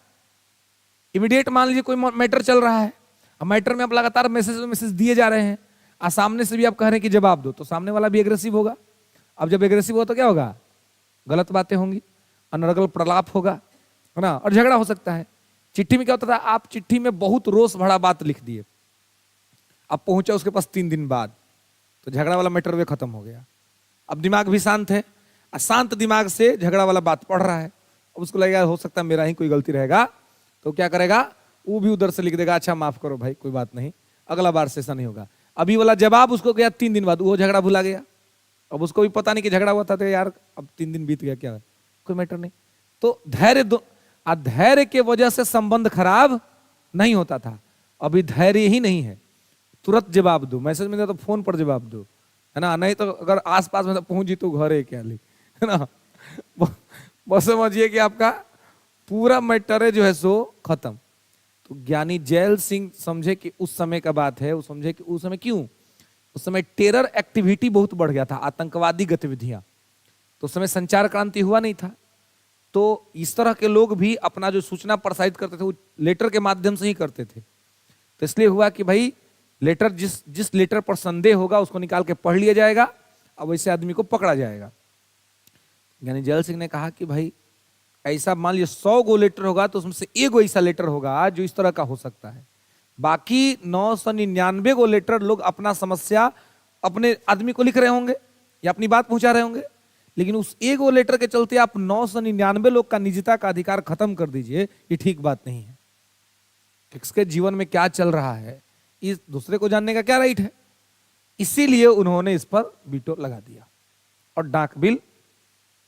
इमीडिएट मान लीजिए कोई मैटर चल रहा है, अब मैटर में आप लगातार मैसेज दिए जा रहे हैं, और सामने से भी आप कह रहे हैं कि जवाब दो, तो सामने वाला भी एग्रेसिव होगा। अब जब एग्रेसिव हो तो क्या होगा, गलत बातें होंगी, अनर्गल प्रलाप होगा, है ना, और झगड़ा हो सकता है। चिट्ठी में क्या होता था, आप चिट्ठी में बहुत रोष भरा बात लिख दिए, अब पहुंचा उसके पास 3 दिन बाद, तो झगड़ा वाला मैटर वे खत्म हो गया। अब दिमाग भी शांत है, अशांत दिमाग से झगड़ा वाला बात पढ़ रहा है। अब उसको लगेगा हो सकता है मेरा ही कोई गलती रहेगा, तो क्या करेगा, वो भी उधर से लिख देगा, अच्छा माफ करो भाई कोई बात नहीं, अगला बार से ऐसा नहीं होगा। अभी वाला जवाब उसको गया 3 दिन बाद, वो झगड़ा भुला गया। अब उसको भी पता नहीं कि झगड़ा हुआ था, तो यार अब 3 दिन बीत गया, क्या कोई मैटर नहीं। तो धैर्य के वजह से संबंध खराब नहीं होता था। अभी धैर्य ही नहीं है, तुरंत जवाब दो, मैसेज में तो फोन पर जवाब दो, है ना, नहीं तो अगर आसपास में तो पहुंच जी तो घर है क्या ली, है ना। बस समझिए कि आपका पूरा मैटर जो है सो खत्म। तो ज्ञानी जैल सिंह समझे कि उस समय का बात है, वो समझे कि उस समय क्यों, उस समय टेरर एक्टिविटी बहुत बढ़ गया था, आतंकवादी गतिविधियां। तो उस समय संचार क्रांति हुआ नहीं था, तो इस तरह के लोग भी अपना जो सूचना प्रसारित करते थे वो लेटर के माध्यम से ही करते थे। तो इसलिए हुआ कि भाई लेटर, जिस लेटर पर संदेह होगा उसको निकाल के पढ़ लिया जाएगा, अब वैसे आदमी को पकड़ा जाएगा। यानी जैल सिंह ने कहा कि भाई ऐसा मान लीजिए 100 गो लेटर होगा तो उसमें से 1 गो ऐसा लेटर होगा जो इस तरह का हो सकता है, बाकी 999 गो लेटर लोग अपना समस्या अपने आदमी को लिख रहे होंगे या अपनी बात पहुंचा रहे होंगे। लेकिन उस 1 गो लेटर के चलते आप 999 लोग का निजता का अधिकार खत्म कर दीजिए, ये ठीक बात नहीं है। किसके जीवन में क्या चल रहा है इस दूसरे को जानने का क्या राइट है। इसीलिए उन्होंने इस पर वीटो लगा दिया, और डाक बिल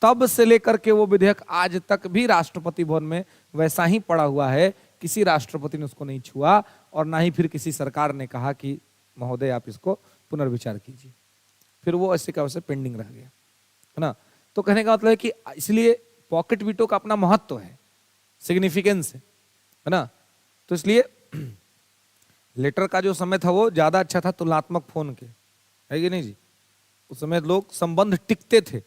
तब से लेकर के वो विधेयक आज तक भी राष्ट्रपति भवन में वैसा ही पड़ा हुआ है, किसी राष्ट्रपति ने उसको नहीं छुआ, और ना ही फिर किसी सरकार ने कहा कि महोदय आप इसको पुनर्विचार कीजिए। फिर वो ऐसे का वैसे पेंडिंग रह गया, है ना। तो कहने का मतलब है कि इसलिए पॉकेट वीटो का अपना महत्व है, सिग्निफिकेंस है ना। तो इसलिए लेटर का जो समय था वो ज्यादा अच्छा था तुलनात्मक फोन के, है कि नहीं जी। उस समय लोग संबंध टिकते थे।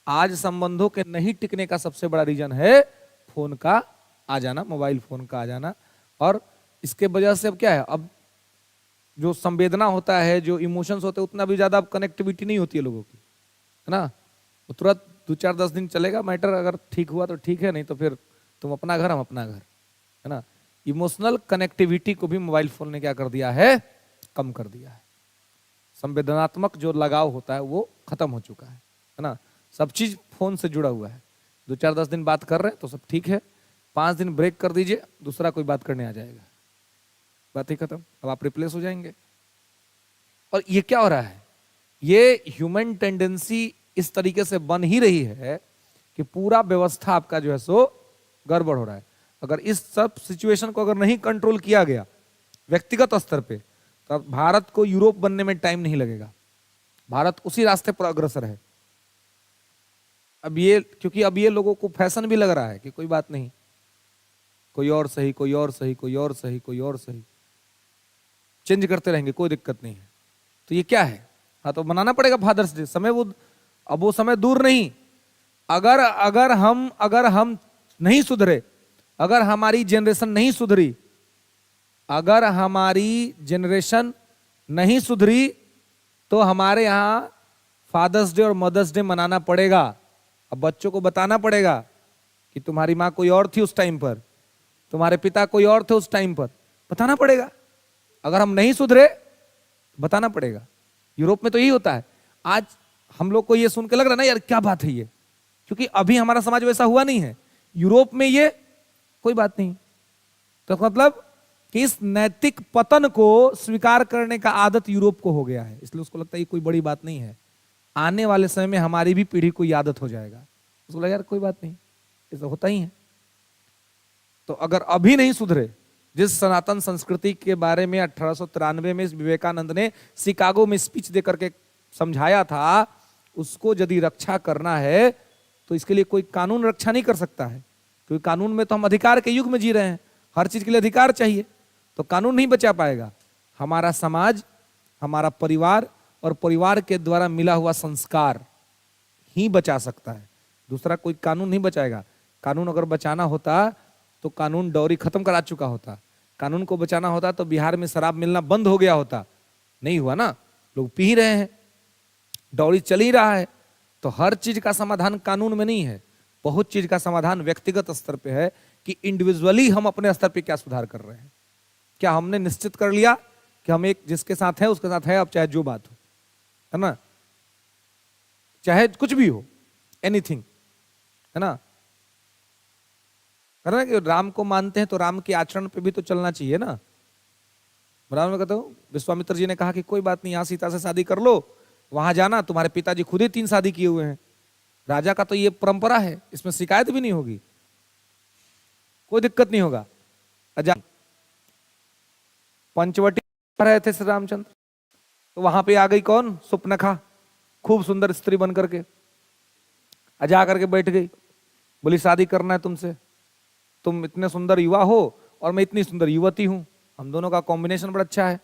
आज संबंधों के नहीं टिकने का सबसे बड़ा रीजन है फोन का आ जाना, मोबाइल फोन का आ जाना। और इसके वजह से अब क्या है, अब जो संवेदना होता है, जो इमोशंस होते हैं, उतना भी ज्यादा अब कनेक्टिविटी नहीं होती है लोगों की, है ना। वो तुरंत 2 4 10 दिन चलेगा मैटर, अगर ठीक हुआ तो ठीक है, नहीं तो फिर तुम अपना घर हम अपना घर, है ना। इमोशनल कनेक्टिविटी को भी मोबाइल फोन ने क्या कर दिया है, कम कर दिया है। संवेदनात्मक जो लगाव होता है वो खत्म हो चुका है ना। सब चीज फोन से जुड़ा हुआ है। 2 4 10 दिन बात कर रहे हैं तो सब ठीक है, 5 दिन ब्रेक कर दीजिए, दूसरा कोई बात करने आ जाएगा, बात ही खत्म, अब आप रिप्लेस हो जाएंगे। और ये क्या हो रहा है, ये ह्यूमन टेंडेंसी इस तरीके से बन ही रही है कि पूरा व्यवस्था आपका जो है सो गड़बड़ हो रहा है। अगर इस सब सिचुएशन को अगर नहीं कंट्रोल किया गया व्यक्तिगत स्तर पे, तो भारत को यूरोप बनने में टाइम नहीं लगेगा। भारत उसी रास्ते पर अग्रसर है। अब ये, क्योंकि अब ये लोगों को फैशन भी लग रहा है कि कोई बात नहीं, कोई और सही, कोई और सही, कोई और सही, कोई और सही, चेंज करते रहेंगे, कोई दिक्कत नहीं है। तो ये क्या है, हाँ तो मनाना पड़ेगा फादर्स डे। समय वो, अब वो समय दूर नहीं। अगर अगर हम नहीं सुधरे, अगर हमारी जनरेशन नहीं सुधरी, अगर हमारी जनरेशन नहीं सुधरी, तो हमारे यहां फादर्स डे और मदर्स डे मनाना पड़ेगा। अब बच्चों को बताना पड़ेगा कि तुम्हारी माँ कोई और थी उस टाइम पर, तुम्हारे पिता कोई और थे उस टाइम पर, बताना पड़ेगा। अगर हम नहीं सुधरे, बताना पड़ेगा। यूरोप में तो यही होता है। आज हम लोग को ये सुन के लग रहा है ना यार क्या बात है ये, क्योंकि अभी हमारा समाज वैसा हुआ नहीं है। यूरोप में ये कोई बात नहीं। तो मतलब कि इस नैतिक पतन को स्वीकार करने का आदत यूरोप को हो गया है, इसलिए उसको लगता है ये कोई बड़ी बात नहीं है। आने वाले समय में हमारी भी पीढ़ी को ये आदत हो जाएगा, उसको लगा यार कोई बात नहीं, ऐसा होता ही है। तो अगर अभी नहीं सुधरे, जिस सनातन संस्कृति के बारे में 1893 में विवेकानंद ने शिकागो में स्पीच देकर के समझाया था, उसको यदि रक्षा करना है तो इसके लिए कोई कानून रक्षा नहीं कर सकता है। क्योंकि कानून में तो हम अधिकार के युग में जी रहे हैं, हर चीज के लिए अधिकार चाहिए, तो कानून नहीं बचा पाएगा। हमारा समाज, हमारा परिवार और परिवार के द्वारा मिला हुआ संस्कार ही बचा सकता है, दूसरा कोई कानून नहीं बचाएगा। कानून अगर बचाना होता तो कानून डौरी खत्म करा चुका होता। कानून को बचाना होता तो बिहार में शराब मिलना बंद हो गया होता, नहीं हुआ ना, लोग पी ही रहे हैं, डौरी चल ही रहा है। तो हर चीज का समाधान कानून में नहीं है, बहुत चीज का समाधान व्यक्तिगत स्तर पे है कि इंडिविजुअली हम अपने स्तर पे क्या सुधार कर रहे हैं। क्या हमने निश्चित कर लिया कि हम एक जिसके साथ है उसके साथ है, अब चाहे जो बात हो, है ना, चाहे कुछ भी हो, एनीथिंग, है ना। करना कि राम को मानते हैं तो राम के आचरण पे भी तो चलना चाहिए ना। राम में कहता हूँ, विश्वामित्र जी ने कहा कि कोई बात नहीं, यहाँ सीता से शादी कर लो, वहां जाना, तुम्हारे पिताजी खुद ही 3 शादी किए हुए हैं, राजा का तो ये परंपरा है, इसमें शिकायत भी नहीं होगी, कोई दिक्कत नहीं होगा। पंचवटी रहे थे श्री रामचंद्र, तो वहां पे आ गई कौन, सुपनखा, खूब सुंदर स्त्री बन करके जा करके बैठ गई, बोली शादी करना है तुमसे, तुम इतने सुंदर युवा हो और मैं इतनी सुंदर युवती हूं, हम दोनों का कॉम्बिनेशन बड़ा अच्छा है,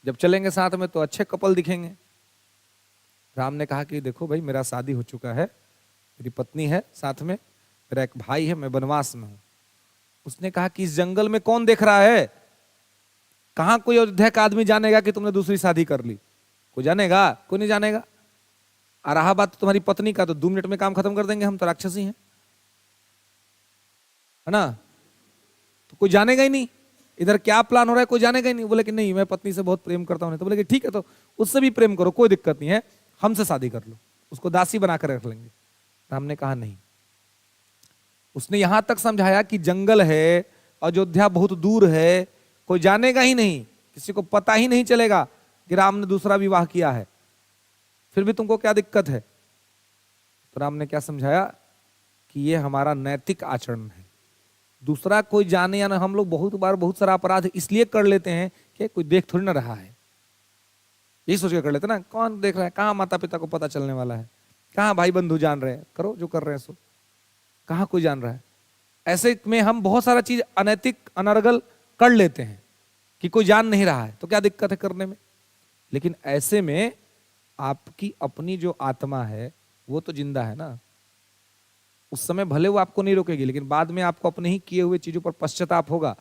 जब चलेंगे साथ में तो अच्छे कपल दिखेंगे। राम ने कहा कि देखो भाई, मेरा शादी हो चुका है, मेरी पत्नी है साथ में, मेरा एक भाई है, मैं वनवास में हूं। उसने कहा कि इस जंगल में कौन देख रहा है, कहां कोई अयोध्या का आदमी जानेगा कि तुमने दूसरी शादी कर ली, कोई जानेगा, कोई नहीं जानेगा। और रहा बात तुम्हारी पत्नी का, तो 2 मिनट में काम खत्म कर देंगे, हम तो राक्षसी हैं, है ना, तो कोई जानेगा ही नहीं इधर क्या प्लान हो रहा है, कोई जानेगा ही नहीं। बोले कि नहीं, मैं पत्नी से बहुत प्रेम करता हूं, तो बोले कि ठीक है, तो उससे भी प्रेम करो, कोई दिक्कत नहीं है, हमसे शादी कर लो, उसको दासी बनाकर रख लेंगे। राम ने कहा नहीं। उसने यहां तक समझाया कि जंगल है, अयोध्या बहुत दूर है, कोई जानेगा ही नहीं, किसी को पता ही नहीं चलेगा कि राम ने दूसरा विवाह किया है, फिर भी तुमको क्या दिक्कत है। तो राम ने क्या समझाया कि ये हमारा नैतिक आचरण है, दूसरा कोई जाने या ना। हम लोग बहुत बार बहुत सारा अपराध इसलिए कर लेते हैं कि कोई देख थोड़ी ना रहा है, यही सोच के कर लेते ना, कौन देख रहा है, कहाँ माता पिता को पता चलने वाला है, कहाँ भाई बंधु जान रहे हैं, करो जो कर रहे हैं सो, कहाँ कोई जान रहा है। ऐसे में हम बहुत सारा चीज अनैतिक अनर्गल कर लेते हैं कि कोई जान नहीं रहा है, तो क्या दिक्कत है करने में। लेकिन ऐसे में आपकी अपनी जो आत्मा है वो तो जिंदा है ना, उस समय भले वो आपको नहीं रोकेगी, लेकिन बाद में आपको अपने ही किए हुए चीजों पर पश्चाताप होगा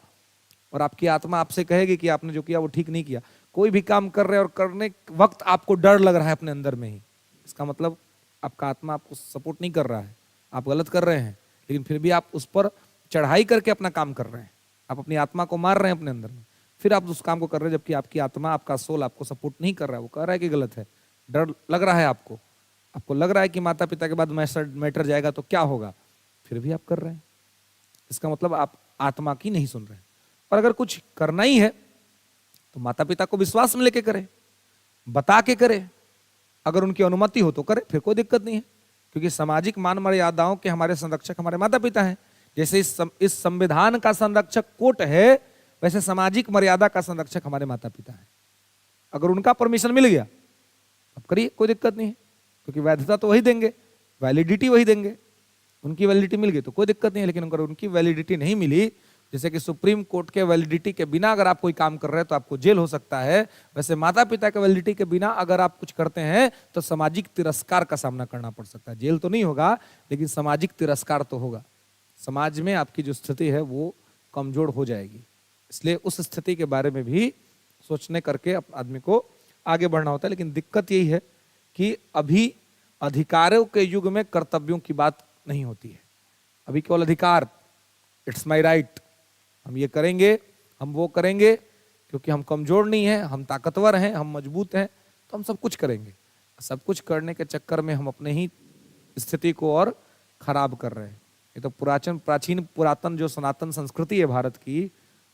और आपकी आत्मा आपसे कहेगी कि आपने जो किया वो ठीक नहीं किया। कोई भी काम कर रहे हैं और करने वक्त आपको डर लग रहा है अपने अंदर में ही, इसका मतलब आपका आत्मा आपको सपोर्ट नहीं कर रहा है, आप गलत कर रहे हैं, लेकिन फिर भी आप उस पर चढ़ाई करके अपना काम कर रहे हैं, आप अपनी आत्मा को मार रहे हैं अपने अंदर में, फिर आप उस काम को कर रहे हैं, जबकि आपकी आत्मा, आपका सोल आपको सपोर्ट नहीं कर रहा है, वो कह रहा है कि गलत है। डर लग रहा है आपको, आपको लग रहा है कि माता पिता के बाद मैटर जाएगा तो क्या होगा, फिर भी आप कर रहे हैं, इसका मतलब आप आत्मा की नहीं सुन रहे हैं। और अगर कुछ करना ही है तो माता पिता को विश्वास में लेके करे, बता के करे, अगर उनकी अनुमति हो तो करे, फिर कोई दिक्कत नहीं है, क्योंकि सामाजिक मान मर्यादाओं के हमारे संरक्षक हमारे माता पिता हैं। जैसे इस संविधान का संरक्षक कोर्ट है, वैसे सामाजिक मर्यादा का संरक्षक हमारे माता पिता हैं। अगर उनका परमिशन मिल गया अब करिए, कोई दिक्कत नहीं है, क्योंकि वैधता तो वही देंगे, वैलिडिटी वही देंगे। उनकी वैलिडिटी मिल गई तो कोई दिक्कत नहीं है, लेकिन अगर उनकी वैलिडिटी नहीं मिली, जैसे कि सुप्रीम कोर्ट के वैलिडिटी के बिना अगर आप कोई काम कर रहे हैं तो आपको जेल हो सकता है, वैसे माता पिता के वैलिडिटी के बिना अगर आप कुछ करते हैं तो सामाजिक तिरस्कार का सामना करना पड़ सकता है। जेल तो नहीं होगा, लेकिन सामाजिक तिरस्कार तो होगा, समाज में आपकी जो स्थिति है वो कमजोर हो जाएगी। इसलिए उस स्थिति के बारे में भी सोचने करके आदमी को आगे बढ़ना होता है। लेकिन दिक्कत यही है कि अभी अधिकारों के युग में कर्तव्यों की बात नहीं होती है, अभी केवल अधिकार, इट्स माई राइट, हम ये करेंगे, हम वो करेंगे, क्योंकि हम कमजोर नहीं हैं, हम ताकतवर हैं, हम मजबूत हैं, तो हम सब कुछ करेंगे। सब कुछ करने के चक्कर में हम अपने ही स्थिति को और खराब कर रहे हैं। ये तो पुरातन जो सनातन संस्कृति है भारत की,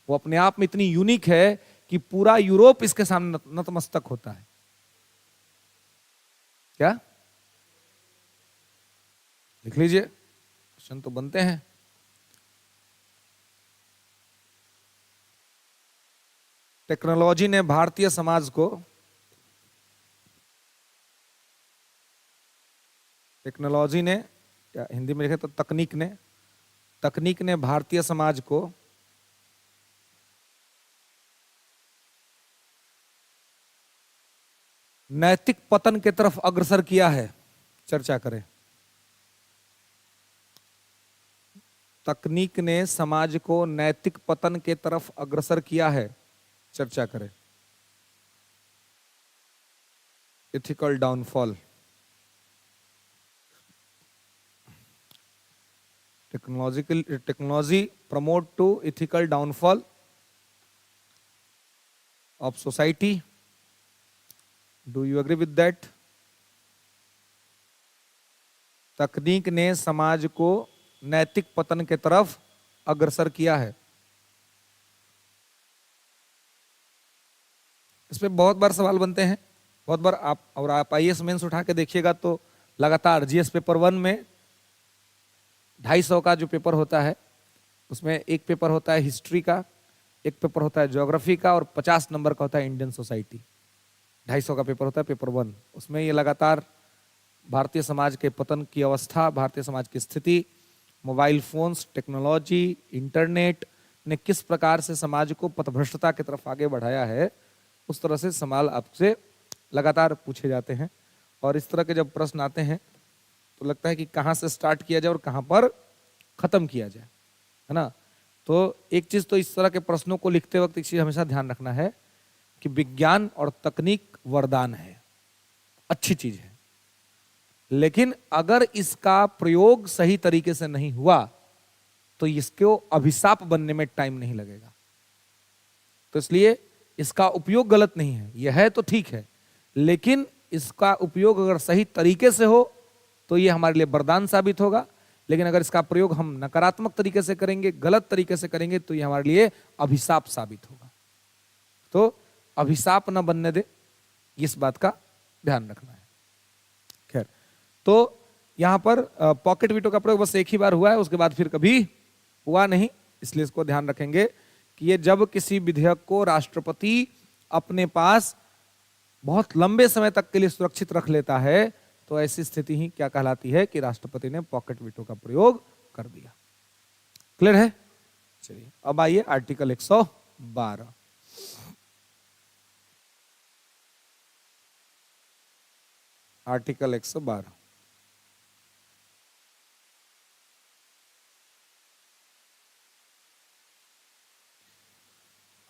वो अपने आप में इतनी यूनिक है कि पूरा यूरोप इसके सामने नतमस्तक होता है। क्या लिख लीजिए, क्वेश्चन तो बनते हैं। टेक्नोलॉजी ने भारतीय समाज को, टेक्नोलॉजी ने, क्या हिंदी में लिखे तो तकनीक ने भारतीय समाज को नैतिक पतन की तरफ अग्रसर किया है। चर्चा करें। तकनीक ने समाज को नैतिक पतन के तरफ अग्रसर किया है। चर्चा करें। Ethical downfall. Technology promote to ethical downfall of society. Do you agree with that? तकनीक ने समाज को नैतिक पतन के तरफ अग्रसर किया है। इस पे बहुत बार सवाल बनते हैं, बहुत बार आप आईएएस मेंस उठा के देखिएगा तो लगातार जीएस पेपर 1 में 250 का जो पेपर होता है, उसमें एक पेपर होता है हिस्ट्री का, एक पेपर होता है ज्योग्राफी का, और 50 नंबर का होता है इंडियन सोसाइटी। 250 का पेपर होता है पेपर 1। उसमें ये लगातार भारतीय समाज के पतन की अवस्था, भारतीय समाज की स्थिति, मोबाइल फोन्स, टेक्नोलॉजी, इंटरनेट ने किस प्रकार से समाज को पथभ्रष्टता की तरफ आगे बढ़ाया है, उस तरह से सवाल आपसे लगातार पूछे जाते हैं। और इस तरह के जब प्रश्न आते हैं तो लगता है कि कहाँ से स्टार्ट किया जाए और कहाँ पर खत्म किया जाए, है ना। तो एक चीज तो इस तरह के प्रश्नों को लिखते वक्त एक चीज हमेशा ध्यान रखना है कि विज्ञान और तकनीक वरदान है, अच्छी चीज है, लेकिन अगर इसका प्रयोग सही तरीके से नहीं हुआ तो इसको अभिशाप बनने में टाइम नहीं लगेगा। तो इसलिए इसका उपयोग गलत नहीं है, यह है तो ठीक है, लेकिन इसका उपयोग अगर सही तरीके से हो तो यह हमारे लिए वरदान साबित होगा। लेकिन अगर इसका प्रयोग हम नकारात्मक तरीके से करेंगे, गलत तरीके से करेंगे, तो यह हमारे लिए अभिशाप साबित होगा। तो अभिशाप न बनने दे, इस बात का ध्यान रखना है। खैर, तो यहां पर पॉकेट वीटो का प्रयोग बस एक ही बार हुआ है, उसके बाद फिर कभी हुआ नहीं, इसलिए इसको ध्यान रखेंगे कि ये जब किसी विधेयक को राष्ट्रपति अपने पास बहुत लंबे समय तक के लिए सुरक्षित रख लेता है, तो ऐसी स्थिति ही क्या कहलाती है कि राष्ट्रपति ने पॉकेट वीटो का प्रयोग कर दिया। क्लियर है? चलिए अब आइए आर्टिकल 112। आर्टिकल 112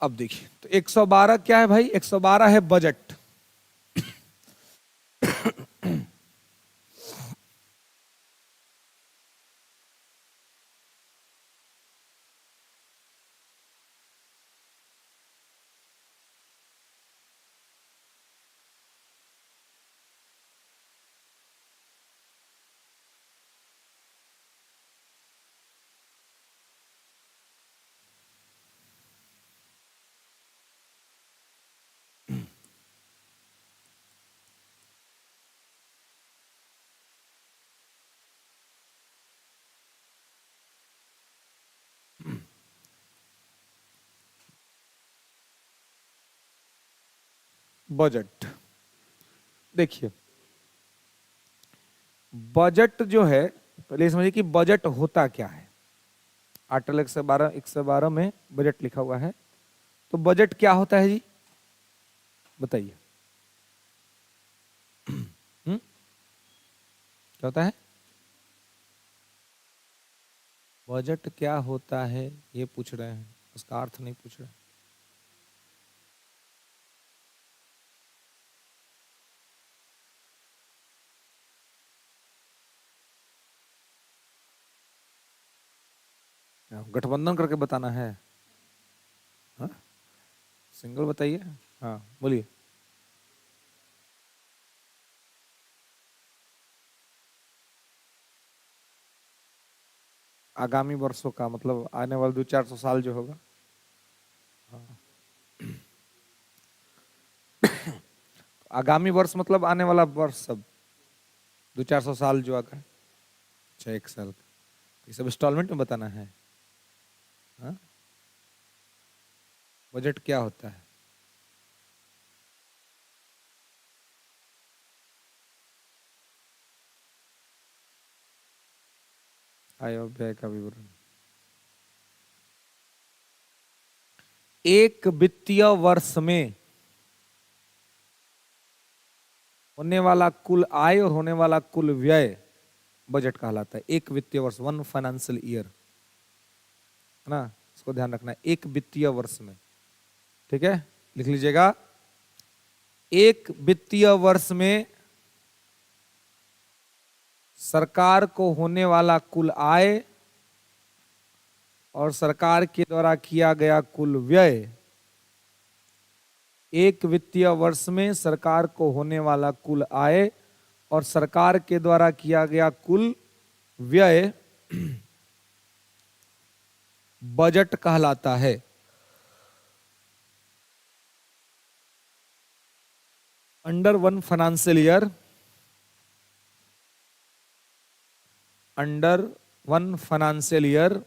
अब देखिए, तो 112 क्या है भाई? 112 है बजट। बजट देखिए, बजट जो है, पहले ये समझिए कि बजट होता क्या है। आर्टिकल 112 में बजट लिखा हुआ है। तो बजट क्या होता है जी, बताइए। क्या होता है? बजट क्या होता है ये पूछ रहे हैं, उसका अर्थ नहीं पूछ रहे हैं। गठबंधन करके बताना है? हाँ, सिंगल बताइए। हाँ बोलिए। आगामी वर्षों का मतलब आने वाले 200-400 साल जो होगा। हाँ। आगामी वर्ष मतलब आने वाला वर्ष सब 200-400 साल जो आगा। अच्छा, 1 साल का। ये सब इंस्टॉलमेंट में बताना है। हाँ? बजट क्या होता है? आय और व्यय का विवरण। एक वित्तीय वर्ष में होने वाला कुल आय और होने वाला कुल व्यय बजट कहलाता है। एक वित्तीय वर्ष, 1 फाइनेंशियल ईयर, है ना, इसको ध्यान रखना है। एक वित्तीय वर्ष में, ठीक है, लिख लीजिएगा। एक वित्तीय वर्ष में सरकार को होने वाला कुल आय और सरकार के द्वारा किया गया कुल व्यय। एक वित्तीय वर्ष में सरकार को होने वाला कुल आय और सरकार के द्वारा किया गया कुल व्यय बजट कहलाता है। Under 1 financial year, under 1 financial year,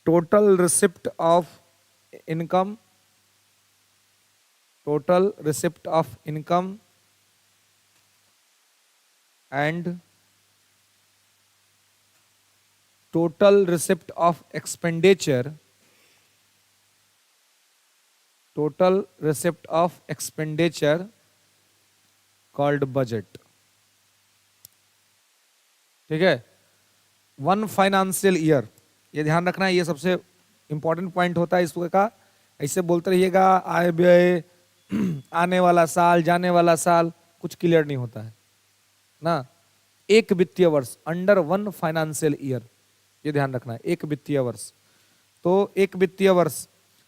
total receipt of income, total receipt of income and total receipt of expenditure, total receipt of expenditure called budget. ठीक है, 1 फाइनेंशियल ईयर, ये ध्यान रखना है, ये सबसे इंपॉर्टेंट पॉइंट होता है इसका का। ऐसे बोलते रहिएगा आय व्यय, आने वाला साल, जाने वाला साल, कुछ क्लियर नहीं होता है ना। एक वित्तीय वर्ष, अंडर 1 फाइनेंशियल ईयर, ये ध्यान रखना है, एक वित्तीय वर्ष। तो एक वित्तीय वर्ष,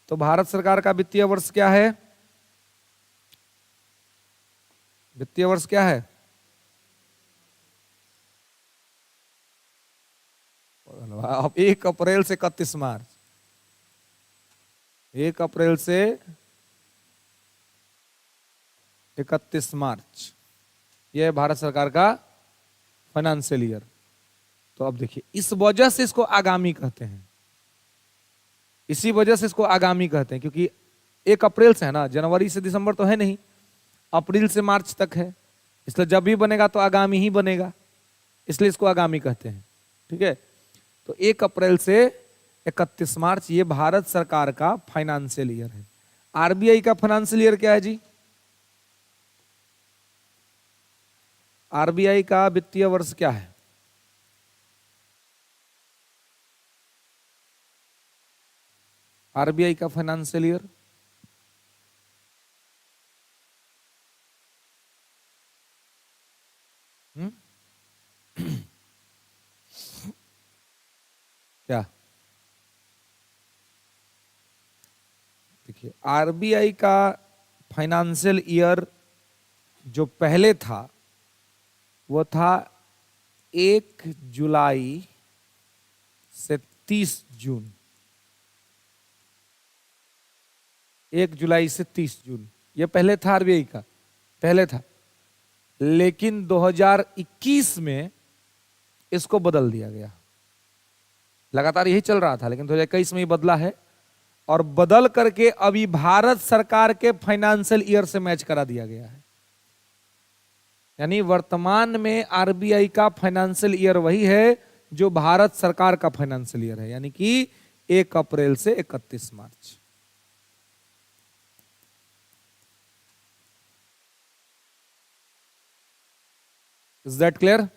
तो भारत सरकार का वित्तीय वर्ष क्या है? वित्तीय वर्ष क्या है? अब 1 अप्रैल से 31 मार्च, 1 अप्रैल से 31 मार्च, यह है भारत सरकार का फाइनेंशियल ईयर। तो अब देखिए, इस वजह से इसको आगामी कहते हैं, इसी वजह से इसको आगामी कहते हैं, क्योंकि 1 अप्रैल से है ना, जनवरी से दिसंबर तो है नहीं, अप्रैल से मार्च तक है, इसलिए जब भी बनेगा तो आगामी ही बनेगा, इसलिए इसको आगामी कहते हैं। ठीक है, तो 1 अप्रैल से 31 मार्च ये भारत सरकार का फाइनेंशियल ईयर है। आरबीआई का फाइनेंशियल ईयर क्या है जी? आरबीआई का वित्तीय वर्ष क्या है? आरबीआई का फाइनेंशियल ईयर। क्या? देखिए, आरबीआई का फाइनेंशियल ईयर जो पहले था वो था 1 जुलाई से 30 जून। 1 जुलाई से 30 जून, ये पहले था आरबीआई का, पहले था। लेकिन 2021 में इसको बदल दिया गया। लगातार यही चल रहा था, लेकिन 2021 में ही बदला है, और बदल करके अभी भारत सरकार के फाइनेंशियल ईयर से मैच करा दिया गया है। यानी वर्तमान में आरबीआई का फाइनेंशियल ईयर वही है जो भारत सरकार का फाइनेंशियल ईयर है, यानी कि 1 अप्रैल से 31 मार्च। Is that clear?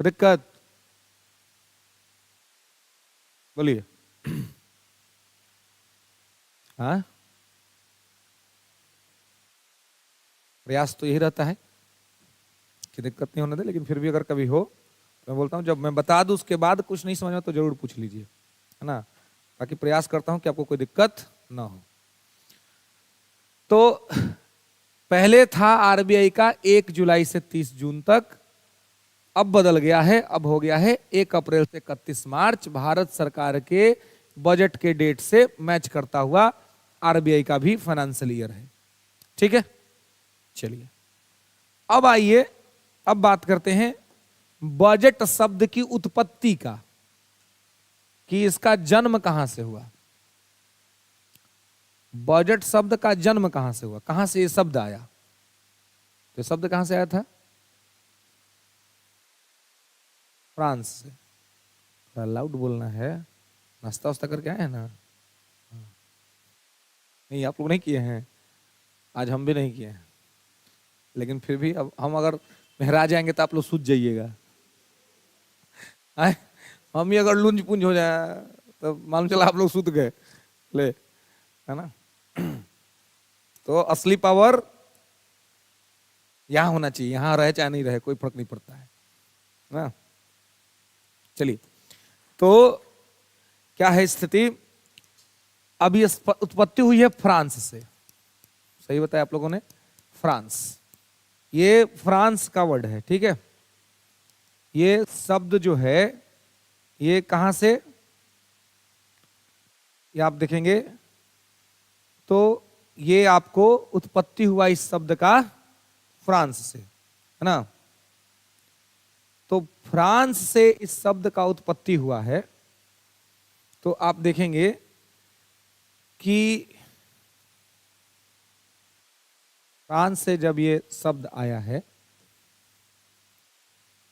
दिक्कत? बोलिए। हाँ, प्रयास तो यही रहता है कि दिक्कत नहीं होने दे, लेकिन फिर भी अगर कभी हो तो मैं बोलता हूं, जब मैं बता दूं उसके बाद कुछ नहीं समझ में तो जरूर पूछ लीजिए, है ना। बाकी प्रयास करता हूं कि आपको कोई दिक्कत ना हो। तो पहले था आरबीआई का 1 जुलाई से 30 जून तक, अब बदल गया है, अब हो गया है 1 अप्रैल से 31 मार्च। भारत सरकार के बजट के डेट से मैच करता हुआ आरबीआई का भी फाइनेंशियल ईयर है। ठीक है, चलिए अब आइए, अब बात करते हैं बजट शब्द की उत्पत्ति का, कि इसका जन्म कहां से हुआ। बजट शब्द का जन्म कहां से हुआ, कहां से ये शब्द आया। तो शब्द कहां से आया था? फ्रांस से। थोड़ा लाउड बोलना है, नाश्ता वास्ता करके आए हैं ना? नहीं, आप लोग नहीं किए हैं, आज हम भी नहीं किए हैं, लेकिन फिर भी अब हम अगर मेहरा जाएंगे तो आप लोग सूझ जाइएगा। हम ही अगर लुंज पुंज हो जाए तो मालूम चला आप लोग सूत गए ले, है ना। तो असली पावर यहां होना चाहिए, यहां रहे चाहे नहीं रहे कोई फर्क नहीं पड़ता है ना। चलिए, तो क्या है स्थिति? अभी उत्पत्ति हुई है फ्रांस से, सही बताया आप लोगों ने, फ्रांस। ये फ्रांस का वर्ड है, ठीक है। ये शब्द जो है ये कहां से, ये आप देखेंगे तो ये आपको उत्पत्ति हुआ इस शब्द का फ्रांस से, है ना। तो फ्रांस से इस शब्द का उत्पत्ति हुआ है। तो आप देखेंगे कि फ्रांस से जब ये शब्द आया है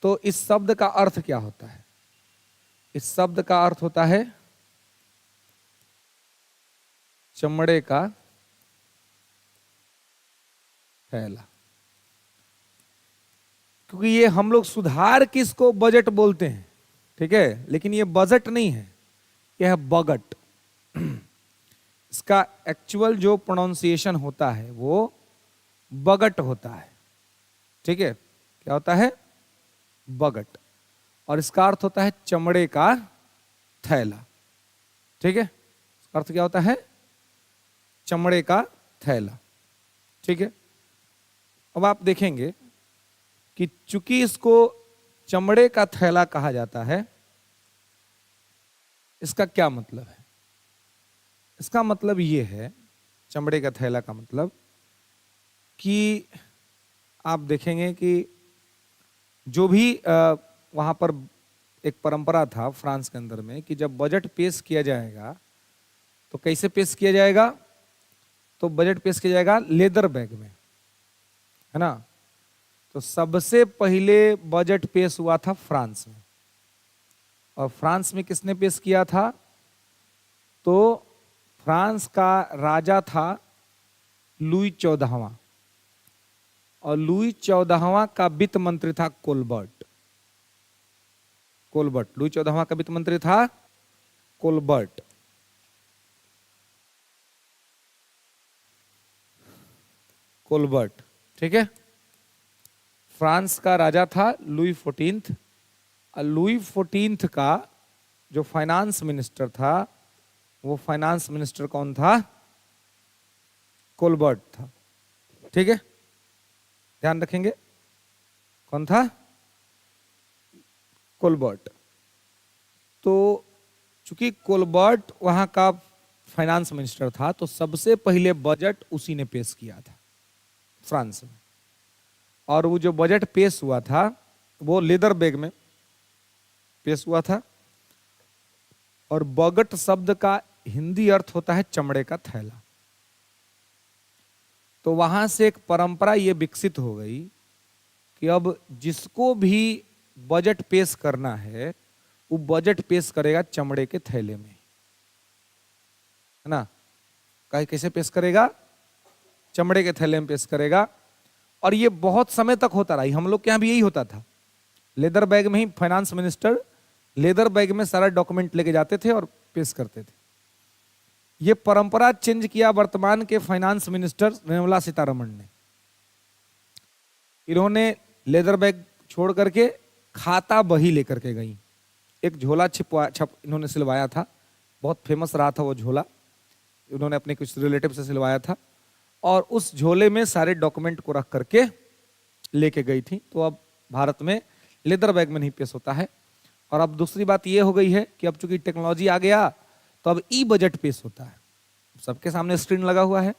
तो इस शब्द का अर्थ क्या होता है? इस शब्द का अर्थ होता है चमड़े का थैला। क्योंकि ये हम लोग सुधार किसको बजट बोलते हैं, ठीक है, लेकिन ये बजट नहीं है, यह है बगट। इसका एक्चुअल जो प्रोनाउंसिएशन होता है वो बगट होता है, ठीक है। क्या होता है? बगट। और इसका अर्थ होता है चमड़े का थैला, ठीक है। इसका अर्थ क्या होता है? चमड़े का थैला, ठीक है। अब आप देखेंगे कि चूंकि इसको चमड़े का थैला कहा जाता है, इसका क्या मतलब है? इसका मतलब ये है, चमड़े का थैला का मतलब कि आप देखेंगे कि जो भी वहां पर एक परंपरा था फ्रांस के अंदर में कि जब बजट पेश किया जाएगा तो कैसे पेश किया जाएगा? तो बजट पेश किया जाएगा लेदर बैग में, है ना। तो सबसे पहले बजट पेश हुआ था फ्रांस में, और फ्रांस में किसने पेश किया था? तो फ्रांस का राजा था लुई 14वां, और लुई 14वां का वित्त मंत्री था कोलबर्ट। लुई 14वां का वित्त मंत्री था कोलबर्ट। कोलबर्ट, ठीक है। फ्रांस का राजा था लुई 14। और लुई 14 का जो फाइनेंस मिनिस्टर था, वो फाइनेंस मिनिस्टर कौन था? कोलबर्ट था, ठीक है। ध्यान रखेंगे, कौन था? कोलबर्ट। तो चूंकि कोलबर्ट वहां का फाइनेंस मिनिस्टर था, तो सबसे पहले बजट उसी ने पेश किया था फ्रांस में। और वो जो बजट पेश हुआ था वो लेदर बैग में पेश हुआ था। और बगट शब्द का हिंदी अर्थ होता है चमड़े का थैला। तो वहां से एक परंपरा ये विकसित हो गई कि अब जिसको भी बजट पेश करना है, वो बजट पेश करेगा चमड़े के थैले में, है ना। कैसे पेश करेगा? चमड़े के थैले में पेश करेगा। और ये बहुत समय तक होता रहा। हम लोग के यहां भी यही होता था, लेदर बैग में ही फाइनेंस मिनिस्टर लेदर बैग में सारा डॉक्यूमेंट लेके जाते थे और पेश करते थे। ये परंपरा चेंज किया वर्तमान के फाइनेंस मिनिस्टर निर्मला सीतारमण ने। इन्होंने लेदर बैग छोड़ करके खाता बही लेकर के गई। एक झोला इन्होंने सिलवाया था, बहुत फेमस रहा था वो झोला। उन्होंने अपने कुछ रिलेटिव से सिलवाया था और उस झोले में सारे डॉक्यूमेंट को रख करके लेके गई थी। तो अब भारत में लेदर बैग में नहीं पेश होता है। और अब दूसरी बात ये हो गई है कि अब चूंकि टेक्नोलॉजी आ गया, तो अब ई बजट पेश होता है। सबके सामने स्क्रीन लगा हुआ है,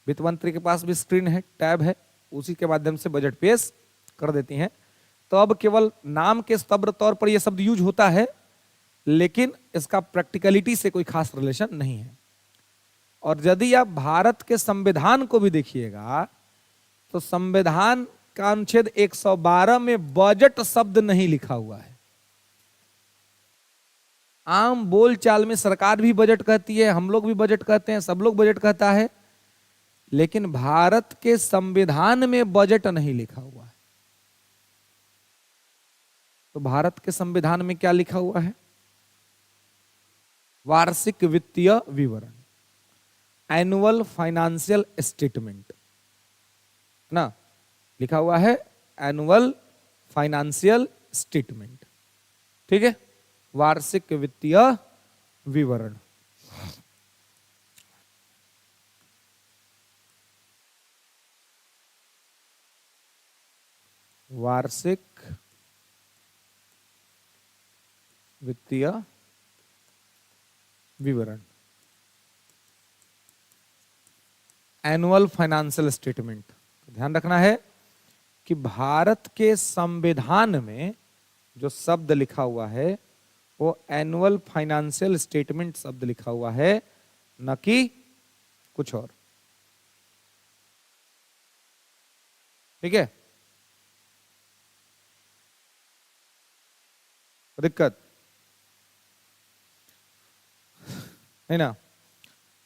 वित्त मंत्री के पास भी स्क्रीन है, टैब है, उसी के माध्यम से बजट पेश कर देती हैं। तो अब केवल नाम के स्तब्ध तौर पर यह शब्द यूज होता है, लेकिन इसका प्रैक्टिकलिटी से कोई खास रिलेशन नहीं है। और यदि आप भारत के संविधान को भी देखिएगा, तो संविधान का अनुच्छेद 112 में बजट शब्द नहीं लिखा हुआ है। आम बोलचाल में सरकार भी बजट कहती है, हम लोग भी बजट कहते हैं, सब लोग बजट कहता है, लेकिन भारत के संविधान में बजट नहीं लिखा हुआ है। तो भारत के संविधान में क्या लिखा हुआ है? वार्षिक वित्तीय विवरण, एनुअल फाइनेंशियल स्टेटमेंट ना, लिखा हुआ है एनुअल फाइनेंशियल स्टेटमेंट, ठीक है। वार्षिक वित्तीय विवरण। वार्षिक वित्तीय विवरण, एनुअल फाइनेंशियल स्टेटमेंट। ध्यान रखना है कि भारत के संविधान में जो शब्द लिखा हुआ है वो एनुअल फाइनेंशियल स्टेटमेंट शब्द लिखा हुआ है, न कि कुछ और, ठीक है। दिक्कत है ना।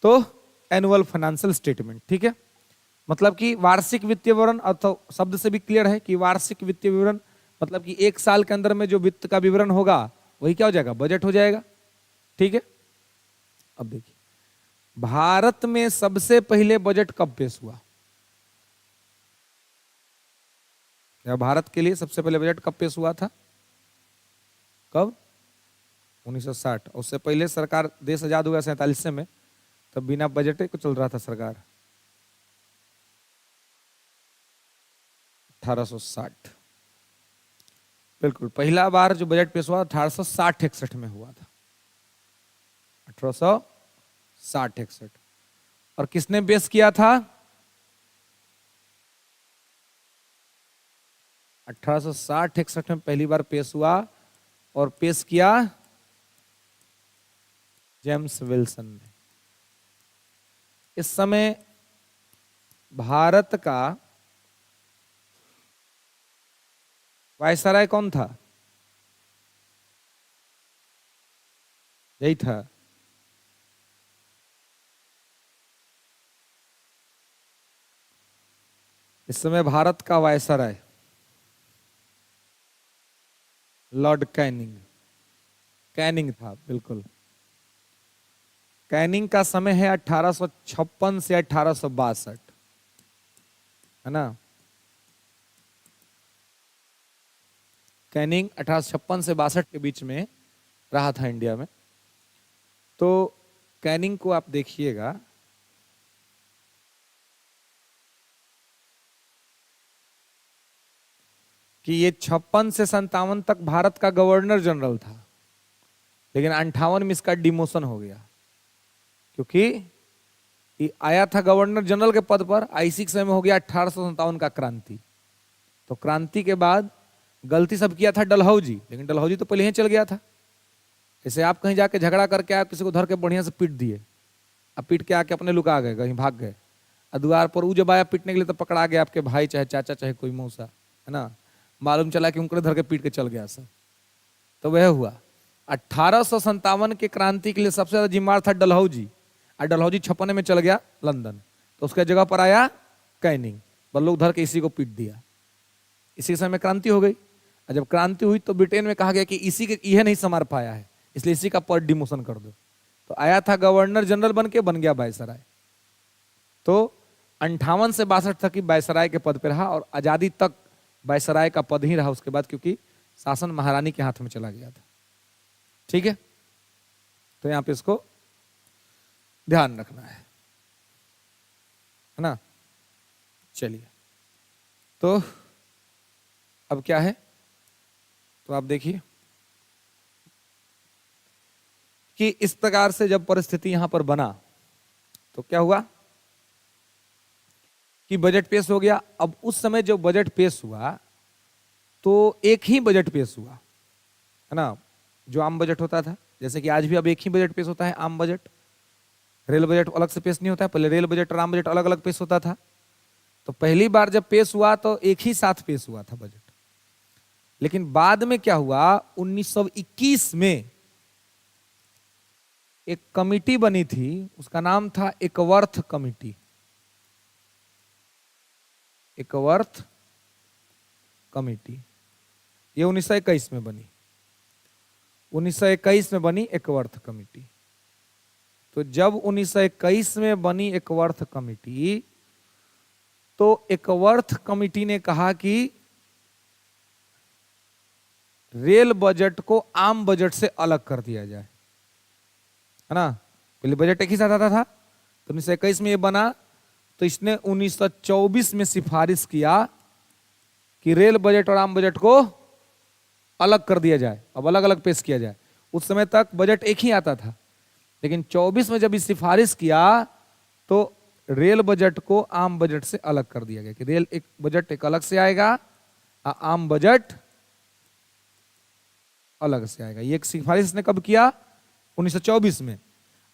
तो एनुअल फाइनेंशियल स्टेटमेंट, ठीक है। मतलब कि वार्षिक वित्तीय विवरण, अथवा शब्द से भी क्लियर है कि वार्षिक वित्तीय विवरण मतलब कि एक साल के अंदर में जो वित्त का विवरण होगा वही क्या हो जाएगा? बजट हो जाएगा, ठीक है। अब देखिए, भारत में सबसे पहले बजट कब पेश हुआ? या भारत के लिए सबसे पहले बजट कब पेश हुआ था? कब? 1960। उससे पहले सरकार, देश आजाद हुआ 47 में, तब बिना बजट को चल रहा था सरकार। 1860, बिल्कुल पहला बार जो बजट पेश हुआ 1860-61 में हुआ था। 1860-61। और किसने पेश किया था? 1860-61 में पहली बार पेश हुआ और पेश किया जेम्स विल्सन ने। इस समय भारत का वायसराय कौन था? यही था। इस समय भारत का वायसराय लॉर्ड कैनिंग था, बिल्कुल। कैनिंग का समय है 1856 से 1862, है ना। कैनिंग 1856 से 62 के बीच में रहा था इंडिया में। तो कैनिंग को आप देखिएगा, कि ये 56 से 57 तक भारत का गवर्नर जनरल था, लेकिन 58 में इसका डिमोशन हो गया, क्योंकि ये आया था गवर्नर जनरल के पद पर, आईसी के समय में हो गया 1857 का क्रांति। तो क्रांति के बाद गलती सब किया था डलहौजी, लेकिन डलहौजी तो पहले ही चल गया था। जैसे आप कहीं जाके झगड़ा करके आप किसी को धर के बढ़िया से पीट दिए, अब पीट के आके अपने लुका गए, कहीं भाग गए, और द्वार पर वो जब आया पीटने के लिए तो पकड़ा गया आपके भाई चाहे चाचा चाहे कोई मौसा, है ना। मालूम चला कि उनको धर के पीट के चल गया सब। तो वह हुआ 1857 के क्रांति के लिए सबसे ज्यादा जिम्मेदार था डलहौजी, और डलहौजी 56 में चल गया लंदन। तो उसके जगह पर आया कैनिंग, बस लोग धर के इसी को पीट दिया। इसी समय क्रांति हो गई। और जब क्रांति हुई तो ब्रिटेन में कहा गया कि इसी के यह नहीं संभाल पाया है, इसलिए इसी का पद डिमोशन कर दो। तो आया था गवर्नर जनरल बन के, बन गया वायसराय। तो 58 से 62 तक ही वायसराय के पद पे रहा, और आजादी तक वायसराय का पद ही रहा उसके बाद, क्योंकि शासन महारानी के हाथ में चला गया था। ठीक है, तो यहां पे इसको ध्यान रखना है ना। चलिए, तो अब क्या है, तो आप देखिए कि इस प्रकार से जब परिस्थिति यहां पर बना तो क्या हुआ कि बजट पेश हो गया। अब उस समय जो बजट पेश हुआ तो एक ही बजट पेश हुआ, है ना, जो आम बजट होता था। जैसे कि आज भी अब एक ही बजट पेश होता है, आम बजट। रेल बजट अलग से पेश नहीं होता है, पहले रेल बजट और आम बजट अलग अलग पेश होता था। तो पहली बार जब पेश हुआ तो एक ही साथ पेश हुआ था बजट। लेकिन बाद में क्या हुआ, 1921 में एक कमिटी बनी थी, उसका नाम था एकवर्थ कमिटी। एकवर्थ कमिटी, ये 1921 में बनी। 1921 में बनी एकवर्थ कमिटी। तो जब 1921 में बनी एकवर्थ कमिटी, तो एकवर्थ कमिटी ने कहा कि रेल बजट को आम बजट से अलग कर दिया जाए, है ना। पहले बजट एक ही साथ आता था, तो 1921 में ये बना। तो इसने 1924 में सिफारिश किया कि रेल बजट और आम बजट को अलग कर दिया जाए, अब अलग अलग पेश किया जाए। उस समय तक बजट एक ही आता था, लेकिन 24 में जब इस सिफारिश किया तो रेल बजट को आम बजट से अलग कर दिया गया कि रेल एक बजट एक अलग से आएगा, आम बजट अलग से आएगा। ये सिफारिश ने कब किया, 1924 में।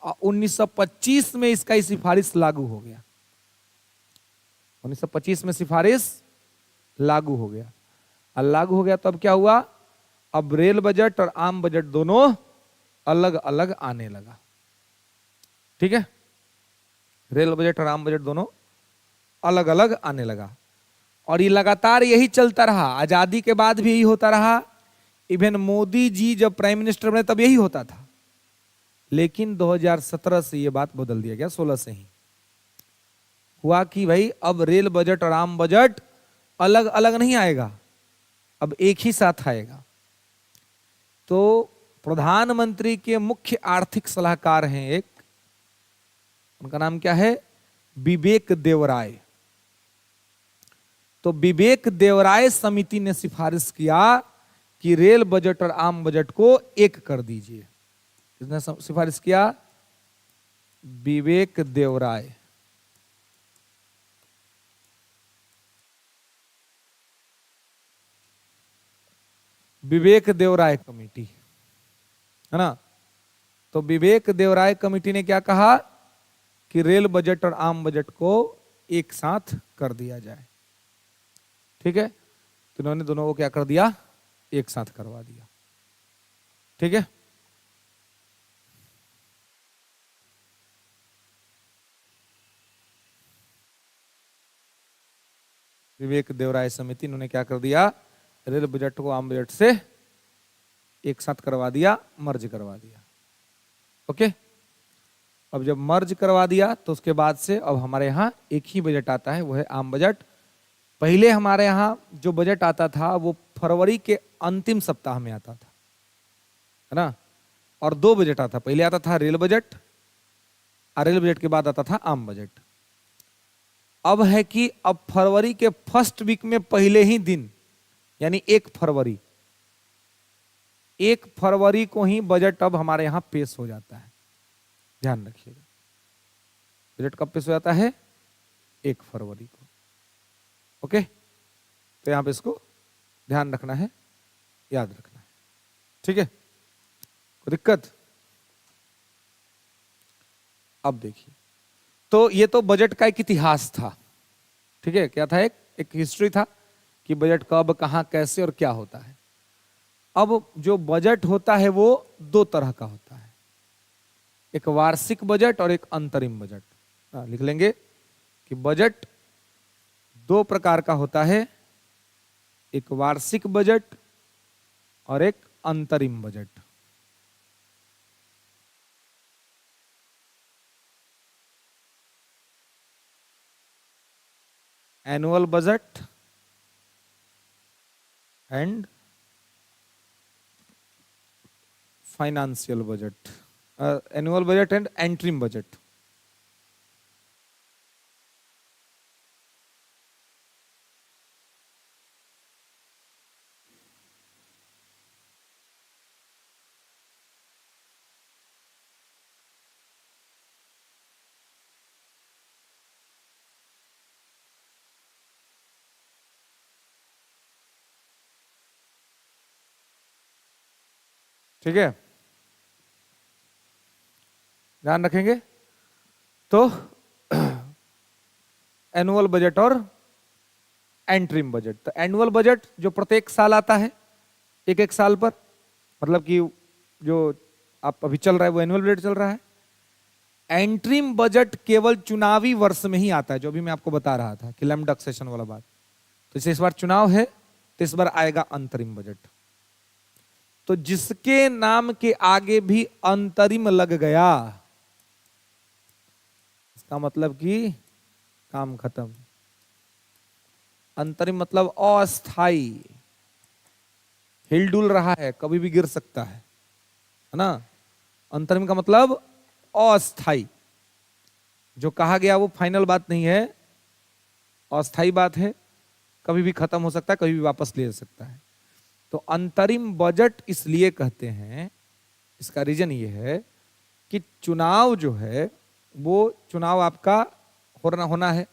और 1925 में इसका ये सिफारिश लागू हो गया। 1925 में सिफारिश लागू हो गया। और लागू हो गया तो अब क्या हुआ, अब रेल बजट और आम बजट दोनों अलग अलग आने लगा। ठीक है, रेल बजट और आम बजट दोनों अलग अलग आने लगा। और ये लगातार यही चलता रहा, आजादी के बाद भी यही होता रहा। इवन मोदी जी जब प्राइम मिनिस्टर बने तब यही होता था। लेकिन 2017 से ये बात बदल दिया गया, 16 से ही हुआ कि भाई अब रेल बजट और आम बजट अलग अलग नहीं आएगा, अब एक ही साथ आएगा। तो प्रधानमंत्री के मुख्य आर्थिक सलाहकार हैं एक, उनका नाम क्या है, विवेक देवराय। तो विवेक देवराय समिति ने सिफारिश किया कि रेल बजट और आम बजट को एक कर दीजिए। इसने सिफारिश किया, विवेक देवराय। विवेक देवराय कमेटी, है ना। तो विवेक देवराय कमेटी ने क्या कहा कि रेल बजट और आम बजट को एक साथ कर दिया जाए। ठीक है, तो इन्होंने दोनों को क्या कर दिया, एक साथ करवा दिया। ठीक है, विवेक देवराय समिति इन्होंने क्या कर दिया, रेल बजट को आम बजट से एक साथ करवा दिया, मर्ज करवा दिया। ओके, अब जब मर्ज करवा दिया तो उसके बाद से अब हमारे यहाँ एक ही बजट आता है, वो है आम बजट। पहले हमारे यहाँ जो बजट आता था वो फरवरी के अंतिम सप्ताह में आता था, है ना। और दो बजट आता, पहले आता था रेल बजट और रेल बजट के बाद आता था आम बजट। अब है कि अब फरवरी के फर्स्ट वीक में पहले ही दिन, यानी 1 फरवरी को ही बजट अब हमारे यहां पेश हो जाता है। ध्यान रखिएगा, बजट कब पेश हो जाता है? 1 फरवरी को। ओके, तो यहां पे इसको ध्यान रखना है, याद रखना है, ठीक है। कोई दिक्कत? अब देखिए, तो ये तो बजट का एक इतिहास था, ठीक है। क्या था? एक हिस्ट्री था कि बजट कब, कहां, कैसे और क्या होता है। अब जो बजट होता है वो दो तरह का होता है, एक वार्षिक बजट और एक अंतरिम बजट। लिख लेंगे कि बजट दो प्रकार का होता है, एक वार्षिक बजट और एक अंतरिम budget. Annual budget and financial budget, annual budget and interim budget. ठीक है, ध्यान रखेंगे। तो एनुअल बजट और एंट्रीम बजट। तो एनुअल बजट जो प्रत्येक साल आता है, एक एक साल पर, मतलब कि जो आप अभी चल रहा है वो एनुअल बजट चल रहा है। एंट्रीम बजट केवल चुनावी वर्ष में ही आता है, जो अभी मैं आपको बता रहा था कि लैम डक्सेशन वाला बात। तो इस बार चुनाव है तो इस बार आएगा अंतरिम बजट। तो जिसके नाम के आगे भी अंतरिम लग गया, इसका मतलब कि काम खत्म। अंतरिम मतलब अस्थाई, हिलडुल रहा है, कभी भी गिर सकता है ना। अंतरिम का मतलब अस्थाई, जो कहा गया वो फाइनल बात नहीं है, अस्थाई बात है, कभी भी खत्म हो सकता है, कभी भी वापस ले सकता है। तो अंतरिम बजट इसलिए कहते हैं, इसका रीजन ये है कि चुनाव जो है वो चुनाव आपका होना है,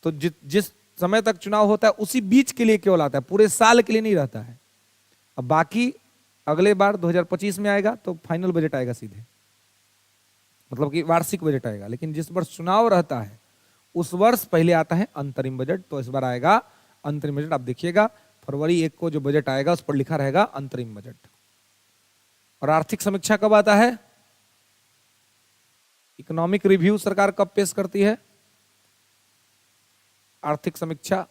तो जिस समय तक चुनाव होता है उसी बीच के लिए केवल आता है, पूरे साल के लिए नहीं रहता है। अब बाकी अगले बार 2025 में आएगा तो फाइनल बजट आएगा सीधे, मतलब कि वार्षिक बजट आएगा। लेकिन जिस वर्ष चुनाव रहता है उस वर्ष पहले आता है अंतरिम बजट, तो इस बार आएगा अंतरिम बजट। आप देखिएगा फरवरी 1 को जो बजट आएगा उस पर लिखा रहेगा अंतरिम बजट। और आर्थिक समीक्षा कब आता है? इकोनॉमिक रिव्यू सरकार कब पेश करती है? आर्थिक समीक्षा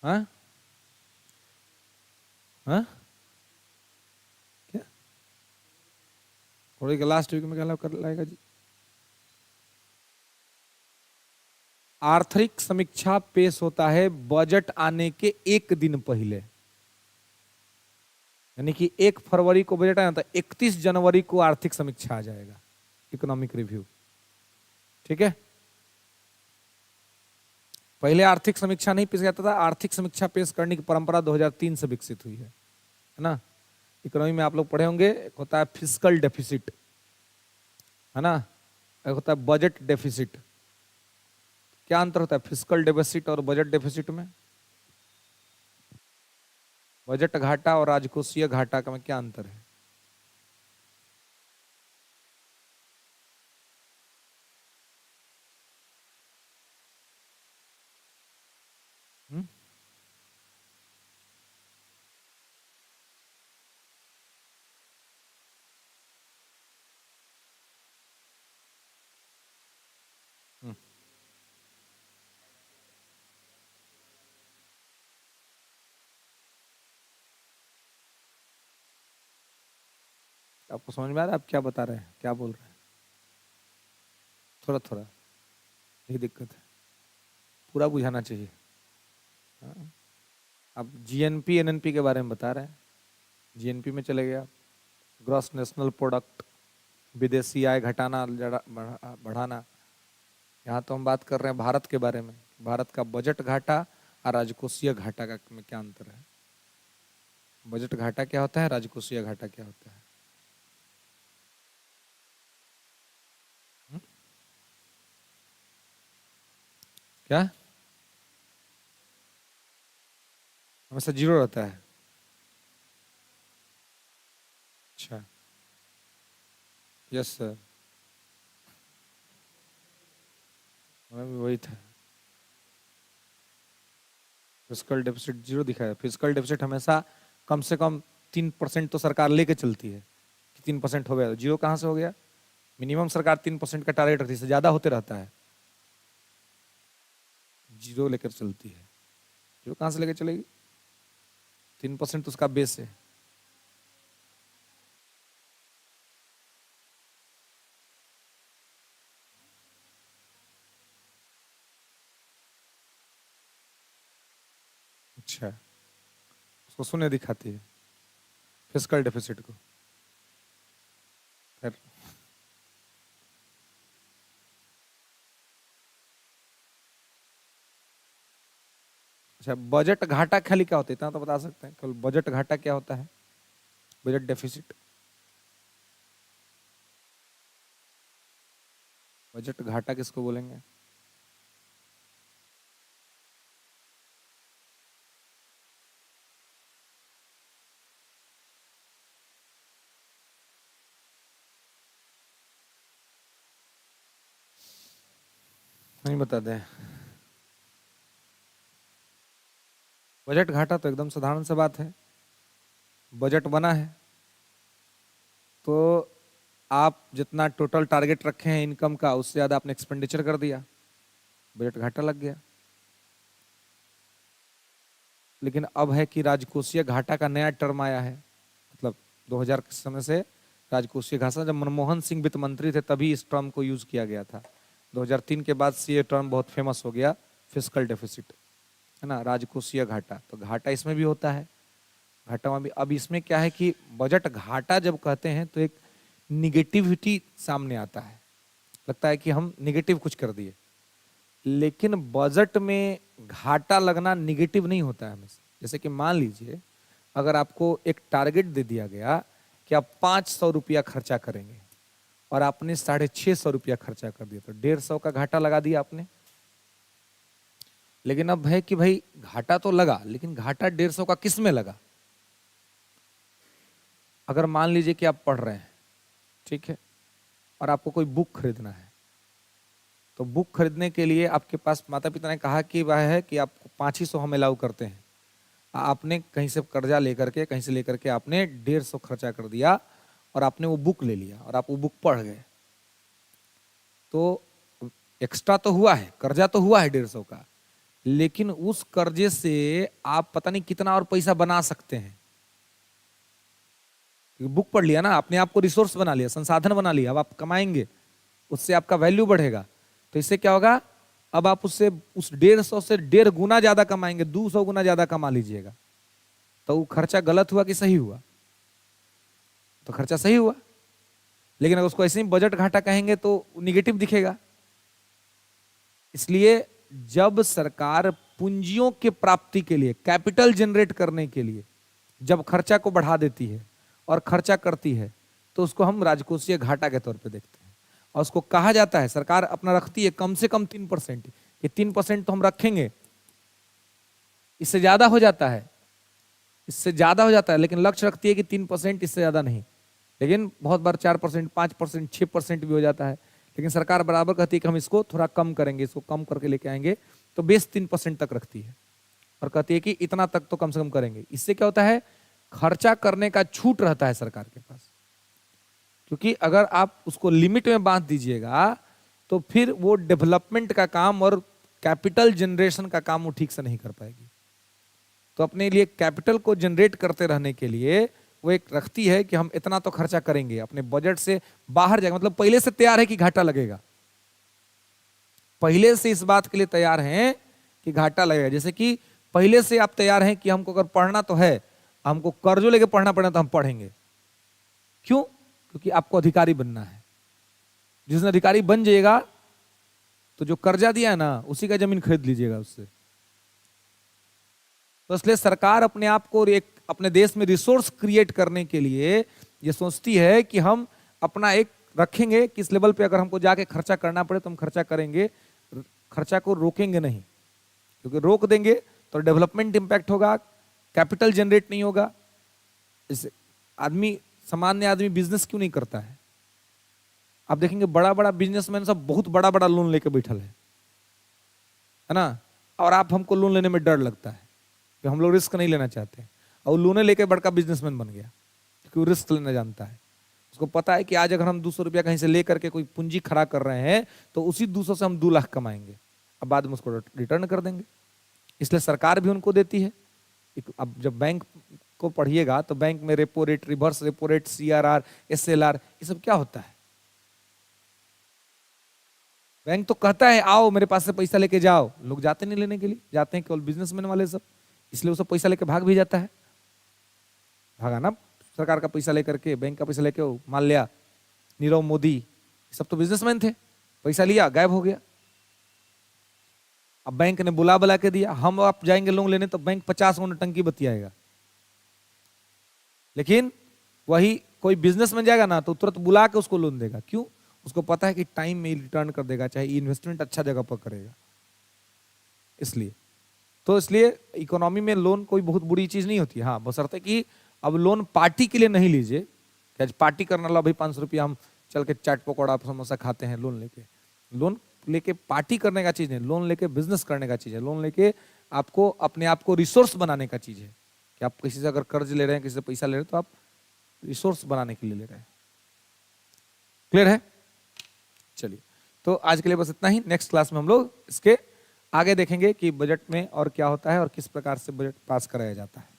हाँ हाँ क्या फरवरी के लास्ट वीक में क्या कर लाएगा जी? आर्थिक समीक्षा पेश होता है बजट आने के एक दिन पहले, यानी कि 1 फरवरी को बजट आया तो 31 जनवरी को आर्थिक समीक्षा आ जाएगा, इकोनॉमिक रिव्यू। ठीक है, पहले आर्थिक समीक्षा नहीं पेश जाता था, आर्थिक समीक्षा पेश करने की परंपरा 2003 से विकसित हुई है ना। इकोनॉमी में आप लोग पढ़े होंगे, एक होता है फिस्कल डेफिसिट, है ना, एक होता है बजट डेफिसिट। क्या अंतर होता है फिस्कल डेफिसिट और बजट डेफिसिट में? बजट घाटा और राजकोषीय घाटा का में क्या अंतर है? हुँ? हुँ। आपको समझ में आ रहा है आप क्या बता रहे हैं, क्या बोल रहे हैं? थोड़ा थोड़ा यही दिक्कत है, पूरा बुझाना चाहिए। हाँ? आप जीएनपी एनएनपी के बारे में बता रहे हैं, जीएनपी में चले गया, ग्रॉस नेशनल प्रोडक्ट, विदेशी आय घटाना बढ़ाना। यहाँ तो हम बात कर रहे हैं भारत के बारे में, भारत का बजट घाटा और राजकोषीय घाटा का में क्या अंतर है? बजट घाटा क्या होता है, राजकोषीय घाटा क्या होता है? क्या हमेशा जीरो रहता है? अच्छा, यस सर, हमें भी वही था। फिजिकल डेफिसिट जीरो दिखाया। फिजिकल डेफिसिट हमेशा कम से कम 3% तो सरकार लेके चलती है कि 3% हो गया। जीरो कहाँ से हो गया? मिनिमम सरकार 3% का टारगेट रखती है, इससे ज्यादा होते रहता है, जीरो लेकर चलती है। जीरो कहाँ से लेकर चलेगी? 3% तो उसका बेस है। अच्छा, उसको शून्य दिखाती है फिजिकल डेफिसिट को। फिर अच्छा, बजट घाटा खाली क्या होता है इतना तो बता सकते हैं? केवल बजट घाटा क्या होता है? बजट डेफिसिट, बजट घाटा किसको बोलेंगे? नहीं बताते हैं। बजट घाटा तो एकदम साधारण सी बात है। बजट बना है तो आप जितना टोटल टारगेट रखे हैं इनकम का, उससे ज्यादा आपने एक्सपेंडिचर कर दिया, बजट घाटा लग गया। लेकिन अब है कि राजकोषीय घाटा का नया टर्म आया है, मतलब 2000 के समय से राजकोषीय घाटा, जब मनमोहन सिंह वित्त मंत्री थे तभी इस टर्म को यूज किया गया था। 2003 के बाद से ये टर्म बहुत फेमस हो गया, फिस्कल डेफिसिट, है ना, राजकोषीय घाटा। तो घाटा इसमें भी होता है, घाटा में भी। अब इसमें क्या है कि बजट घाटा जब कहते हैं तो एक निगेटिविटी सामने आता है, लगता है कि हम निगेटिव कुछ कर दिए। लेकिन बजट में घाटा लगना निगेटिव नहीं होता है हमेशा। जैसे कि मान लीजिए अगर आपको एक टारगेट दे दिया गया कि आप 500 रुपया खर्चा करेंगे और आपने 650 रुपया खर्चा कर दिया, तो 150 का घाटा लगा दिया आपने। लेकिन अब है कि भाई घाटा तो लगा, लेकिन घाटा 150 का किस में लगा? अगर मान लीजिए कि आप पढ़ रहे हैं, ठीक है, और आपको कोई बुक खरीदना है, तो बुक खरीदने के लिए आपके पास माता पिता ने कहा कि वह है कि आपको 500 हम अलाउ करते हैं। आपने कहीं से कर्जा लेकर के, कहीं से लेकर के आपने 150 खर्चा कर दिया और आपने वो बुक ले लिया और आप वो बुक पढ़ गए। तो एक्स्ट्रा तो हुआ है, कर्जा तो हुआ है 150 का, लेकिन उस कर्जे से आप पता नहीं कितना और पैसा बना सकते हैं। बुक पढ़ लिया ना, अपने आप को रिसोर्स बना लिया, संसाधन बना लिया, अब आप कमाएंगे, उससे आपका वैल्यू बढ़ेगा। तो इससे क्या होगा, अब आप उससे उस 150 से 1.5 गुना ज्यादा कमाएंगे, 200 गुना ज्यादा कमा लीजिएगा। तो वो खर्चा गलत हुआ कि सही हुआ? तो खर्चा सही हुआ। लेकिन अगर उसको ऐसे ही बजट घाटा कहेंगे तो निगेटिव दिखेगा। इसलिए जब सरकार पूंजियों के प्राप्ति के लिए, कैपिटल जनरेट करने के लिए जब खर्चा को बढ़ा देती है और खर्चा करती है, तो उसको हम राजकोषीय घाटा के तौर पे देखते हैं। और उसको कहा जाता है, सरकार अपना रखती है कम से कम 3%, ये 3% तो हम रखेंगे, इससे ज्यादा हो जाता है, इससे ज्यादा हो जाता है, लेकिन लक्ष्य रखती है कि 3%, इससे ज्यादा नहीं। लेकिन बहुत बार 4%, 5%, 6% भी हो जाता है। लेकिन सरकार बराबर कहती है कि हम इसको थोड़ा कम करेंगे, इसको कम करके लेके आएंगे। तो बेस 3% तक रखती है और कहती है कि इतना तक तो कम से कम करेंगे। इससे क्या होता है, खर्चा करने का छूट रहता है सरकार के पास। क्योंकि अगर आप उसको लिमिट में बांध दीजिएगा तो फिर वो डेवलपमेंट का काम और कैपिटल जनरेशन का काम वो ठीक से नहीं कर पाएगी। तो अपने लिए कैपिटल को जनरेट करते रहने के लिए वो एक रखती है कि हम इतना तो खर्चा करेंगे, अपने बजट से बाहर जाएगा, मतलब पहले से तैयार है कि घाटा लगेगा, पहले से इस बात के लिए तैयार हैं कि घाटा लगेगा। जैसे कि पहले से आप तैयार हैं कि हमको अगर पढ़ना तो है, हमको कर्जों लेके पढ़ना पड़े तो हम पढ़ेंगे। क्यों? क्योंकि आपको अधिकारी बनना है। जिस दिन अधिकारी बन जाएगा तो जो कर्जा दिया है ना, उसी का जमीन खरीद लीजिएगा उससे। तो इसलिए सरकार अपने आप को एक अपने देश में रिसोर्स क्रिएट करने के लिए ये सोचती है कि हम अपना एक रखेंगे किस लेवल पे, अगर हमको जाके खर्चा करना पड़े तो हम खर्चा करेंगे, खर्चा को रोकेंगे नहीं, क्योंकि रोक देंगे तो डेवलपमेंट इंपैक्ट होगा, कैपिटल जनरेट नहीं होगा। इस आदमी, सामान्य आदमी बिजनेस क्यों नहीं करता है? आप देखेंगे बड़ा बड़ा बिजनेसमैन सब बहुत बड़ा बड़ा लोन लेके बैठल है ना, और आप हमको लोन लेने में डर लगता है कि हम लोग रिस्क नहीं लेना चाहते, और लोन लेके बड़का बिजनेसमैन बन गया क्योंकि वो रिस्क लेना जानता है। उसको पता है कि आज अगर हम 200 रुपया कहीं से ले करके कोई पूंजी खड़ा कर रहे हैं तो उसी 200 से हम 2 लाख कमाएंगे, अब बाद में उसको रिटर्न कर देंगे। इसलिए सरकार भी उनको देती है। अब जब बैंक को पढ़िएगा तो बैंक में repo rate, reverse repo rate, CRR, SLR, ये सब क्या होता है? बैंक तो कहता है आओ मेरे पास से पैसा लेके जाओ, लोग जाते नहीं लेने के लिए, जाते हैं केवल बिजनेसमैन वाले सब, इसलिए वो सब पैसा लेके भाग भी जाता है। भागा ना सरकार का पैसा लेकर के, बैंक का पैसा लेके, मान लिया नीरव मोदी, सब तो बिजनेसमैन थे, पैसा लिया गायब हो गया। अब बैंक ने बुला बुला के दिया, हम आप जाएंगे लोन लेने तो बैंक 50 टंकी बतियाएगा, लेकिन वही कोई बिजनेसमैन जाएगा ना तो तुरंत बुला के उसको लोन देगा। क्यों? उसको पता है कि टाइम में रिटर्न कर देगा, चाहे इन्वेस्टमेंट अच्छा जगह पर करेगा। इसलिए इकोनॉमी में लोन कोई बहुत बुरी चीज नहीं होती। हाँ, बशर्ते कि अब लोन पार्टी के लिए नहीं लीजिए कि आज पार्टी करना ला भाई 500 रुपया हम चल के चाट पकौड़ा समोसा खाते हैं लोन लेके। लोन लेके पार्टी करने का चीज है, लोन लेके बिजनेस करने का चीज है, लोन लेके आपको अपने आप को रिसोर्स बनाने का चीज है कि आप किसी से अगर कर्ज ले रहे हैं, किसी से पैसा ले रहे हैं तो आप रिसोर्स बनाने के लिए ले रहे हैं। क्लियर है? चलिए, तो आज के लिए बस इतना ही। नेक्स्ट क्लास में हम लोग इसके आगे देखेंगे कि बजट में और क्या होता है और किस प्रकार से बजट पास कराया जाता है।